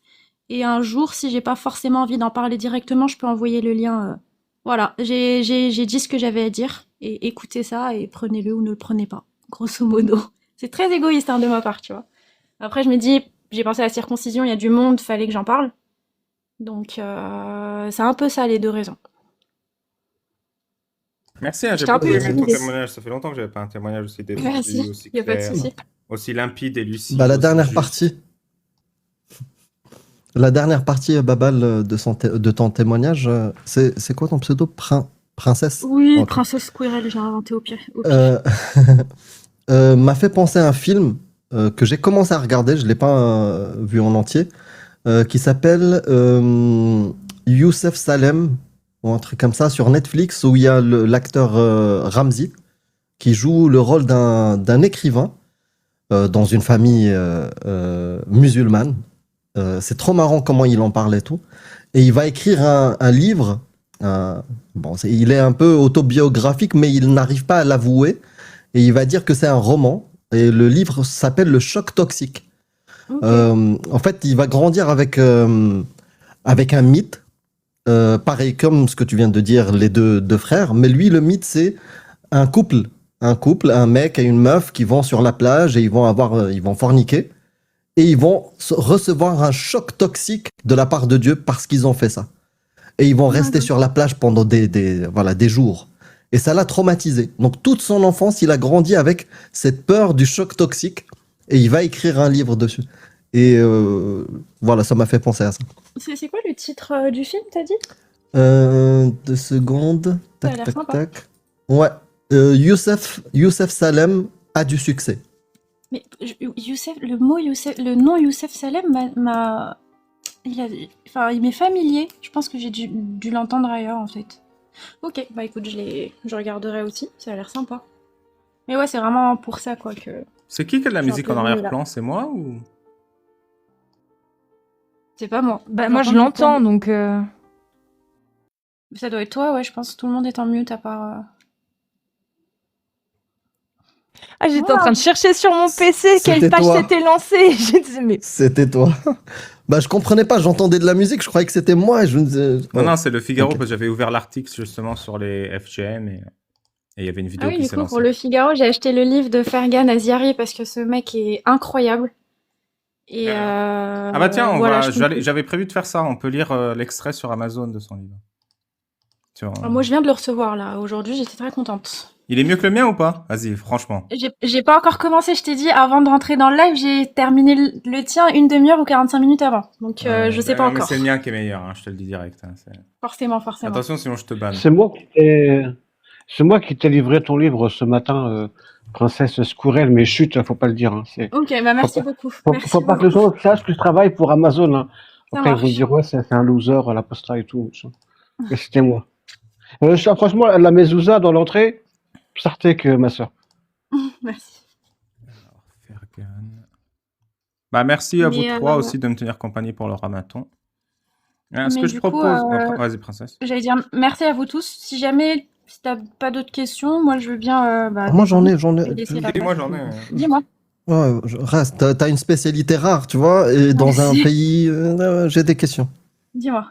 Et un jour, si j'ai pas forcément envie d'en parler directement, je peux envoyer le lien. Voilà, j'ai dit ce que j'avais à dire. Et écoutez ça et prenez-le ou ne le prenez pas. Grosso modo. C'est très égoïste de ma part, tu vois. Après, je me dis, j'ai pensé à la circoncision, il y a du monde, fallait que j'en parle. Donc, c'est un peu ça les deux raisons.
Merci, j'ai
J'étais un
beaucoup
peu
aimé ton
timide.
témoignage. Ça fait longtemps que j'avais pas un témoignage aussi détendu,
Merci,
aussi
y a pas de
clair,
souci.
aussi limpide et lucide.
Bah, la
aussi
dernière
juste.
partie. La dernière partie, Babal, de ton témoignage, c'est quoi ton pseudo? Princesse?
Oui,
Ok.
Princesse Squirrel, j'ai inventé au pire.
Euh, m'a fait penser à un film que j'ai commencé à regarder, je l'ai pas vu en entier, qui s'appelle Youssef Salem, ou un truc comme ça, sur Netflix, où il y a l'acteur Ramzy, qui joue le rôle d'un écrivain dans une famille musulmane. C'est trop marrant comment il en parle et tout. Et il va écrire un livre. Il est un peu autobiographique, mais il n'arrive pas à l'avouer. Et il va dire que c'est un roman. Et le livre s'appelle Le choc toxique.
Ok.
En fait, il va grandir avec un mythe. Pareil comme ce que tu viens de dire, les deux frères. Mais lui, le mythe, c'est un couple. Un mec et une meuf qui vont sur la plage et ils vont forniquer. Et ils vont recevoir un choc toxique de la part de Dieu parce qu'ils ont fait ça. Et ils vont rester sur la plage pendant des jours. Et ça l'a traumatisé. Donc toute son enfance, il a grandi avec cette peur du choc toxique. Et il va écrire un livre dessus. Et voilà, ça m'a fait penser à ça.
C'est quoi le titre du film, t'as dit?
2 secondes.
Ça a
Tac,
l'air
tac,
sympa.
tac. Ouais. Youssef Salem a du succès.
Mais Youssef, le nom Youssef Salem m'a Enfin, il m'est familier. Je pense que j'ai dû l'entendre ailleurs, en fait. Ok, bah écoute, je regarderai aussi. Ça a l'air sympa. Mais ouais, c'est vraiment pour ça, quoi, que
C'est qui a de la
je suis un
musique
peu
en
venue là.
arrière-plan? C'est moi ou...
C'est pas moi.
Bah, moi, je
J'entends du
l'entends,
piano.
donc...
Ça doit être toi, ouais, je pense que tout le monde est en mute à part...
Ah, j'étais en
Wow.
train de chercher sur mon PC quelle
C'était
page
toi.
s'était lancée. Je disais, mais...
C'était toi. Bah, je comprenais pas, j'entendais de la musique, je croyais que c'était moi. Et je me disais...
Non,
Oh,
non, c'est le Figaro,
ok.
parce que j'avais ouvert l'article justement sur les FGM et il y avait une
Ah
vidéo
oui,
qui
du
s'est
coup, pour
lancée.
Le Figaro, j'ai acheté le livre de Fergan Aziari parce que ce mec est incroyable. Et
Ah bah tiens,
voilà,
j'avais prévu de faire ça. On peut lire l'extrait sur Amazon de son livre.
Moi, je viens de le recevoir, là. Aujourd'hui, j'étais très contente.
Il est mieux que le mien ou pas? Vas-y, franchement.
J'ai pas encore commencé, je t'ai dit, avant de rentrer dans le live, j'ai terminé le tien une demi-heure ou 45 minutes avant. Donc, je sais pas
Mais
encore.
c'est le mien qui est meilleur, hein, je te le dis direct. Hein,
Forcément.
attention, sinon je te banne.
C'est moi qui t'ai livré ton livre ce matin, Princesse Scourel, mais chut, faut pas le dire. Hein,
Ok, bah merci beaucoup.
faut pas que les gens sachent que je travaille pour Amazon. Hein.
Ça
Après, ils
marche.
vont dire, ouais, c'est un loser à la posta et tout. Mais c'était moi. Franchement, la mezouza dans l'entrée, Sartek, ma soeur.
Merci.
Alors, Fergan. Bah, merci à vous
Mais,
trois aussi de me tenir compagnie pour le ramaton. Ce
mais
que je
du coup,
propose... Vas-y, princesse.
j'allais dire merci à vous tous. Si t'as pas d'autres questions, moi je veux bien.
Moi, j'en ai.
laisser la
Dis-moi,
place.
j'en ai.
Dis-moi.
Ouais, reste. T'as une spécialité rare, tu vois, et dans un
Merci.
pays, j'ai des questions.
Dis-moi.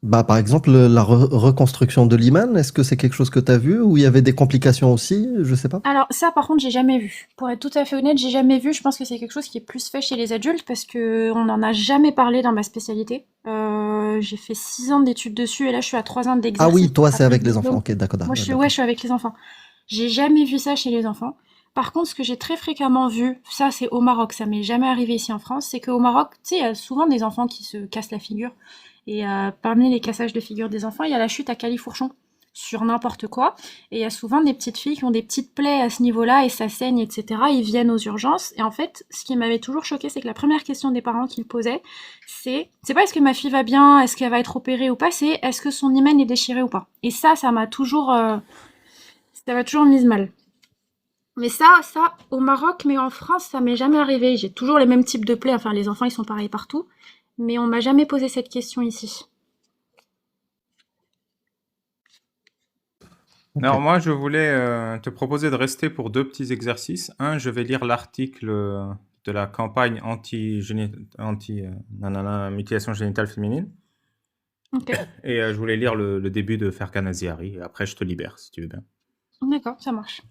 Bah, par exemple, la reconstruction de l'Iman, est-ce que c'est quelque chose que t'as vu ou il y avait des complications aussi? Je sais pas.
Alors ça, par contre, j'ai jamais vu. Pour être tout à fait honnête, j'ai jamais vu. Je pense que c'est quelque chose qui est plus fait chez les adultes parce que on n'en a jamais parlé dans ma spécialité. J'ai fait 6 ans d'études dessus et là, je suis à 3 ans
Ah
d'exercice.
oui, toi, c'est
après
avec
le
les enfants.
diplôme.
Ok, d'accord.
Moi, je suis
d'accord.
avec les enfants. J'ai jamais vu ça chez les enfants. Par contre, ce que j'ai très fréquemment vu, ça c'est au Maroc, ça m'est jamais arrivé ici en France, c'est qu'au Maroc, tu sais, il y a souvent des enfants qui se cassent la figure. Et parmi les cassages de figure des enfants, il y a la chute à califourchon sur n'importe quoi. Et il y a souvent des petites filles qui ont des petites plaies à ce niveau-là et ça saigne, etc. Ils viennent aux urgences. Et en fait, ce qui m'avait toujours choqué, c'est que la première question des parents qu'ils posaient, c'est pas est-ce que ma fille va bien, est-ce qu'elle va être opérée ou pas, c'est est-ce que son hymen est déchiré ou pas. Et ça m'a toujours mise mal. Mais ça, au Maroc, mais en France, ça m'est jamais arrivé. J'ai toujours les mêmes types de plaies. Enfin, les enfants, ils sont pareils partout. Mais on m'a jamais posé cette question ici.
Ok.
Alors moi, je voulais te proposer de rester pour 2 petits exercices. Un, je vais lire l'article de la campagne mutilation génitale féminine.
Ok,
Et je voulais lire le début de Fergan Aziari. Et après, je te libère, si tu veux bien.
d'accord, ça marche.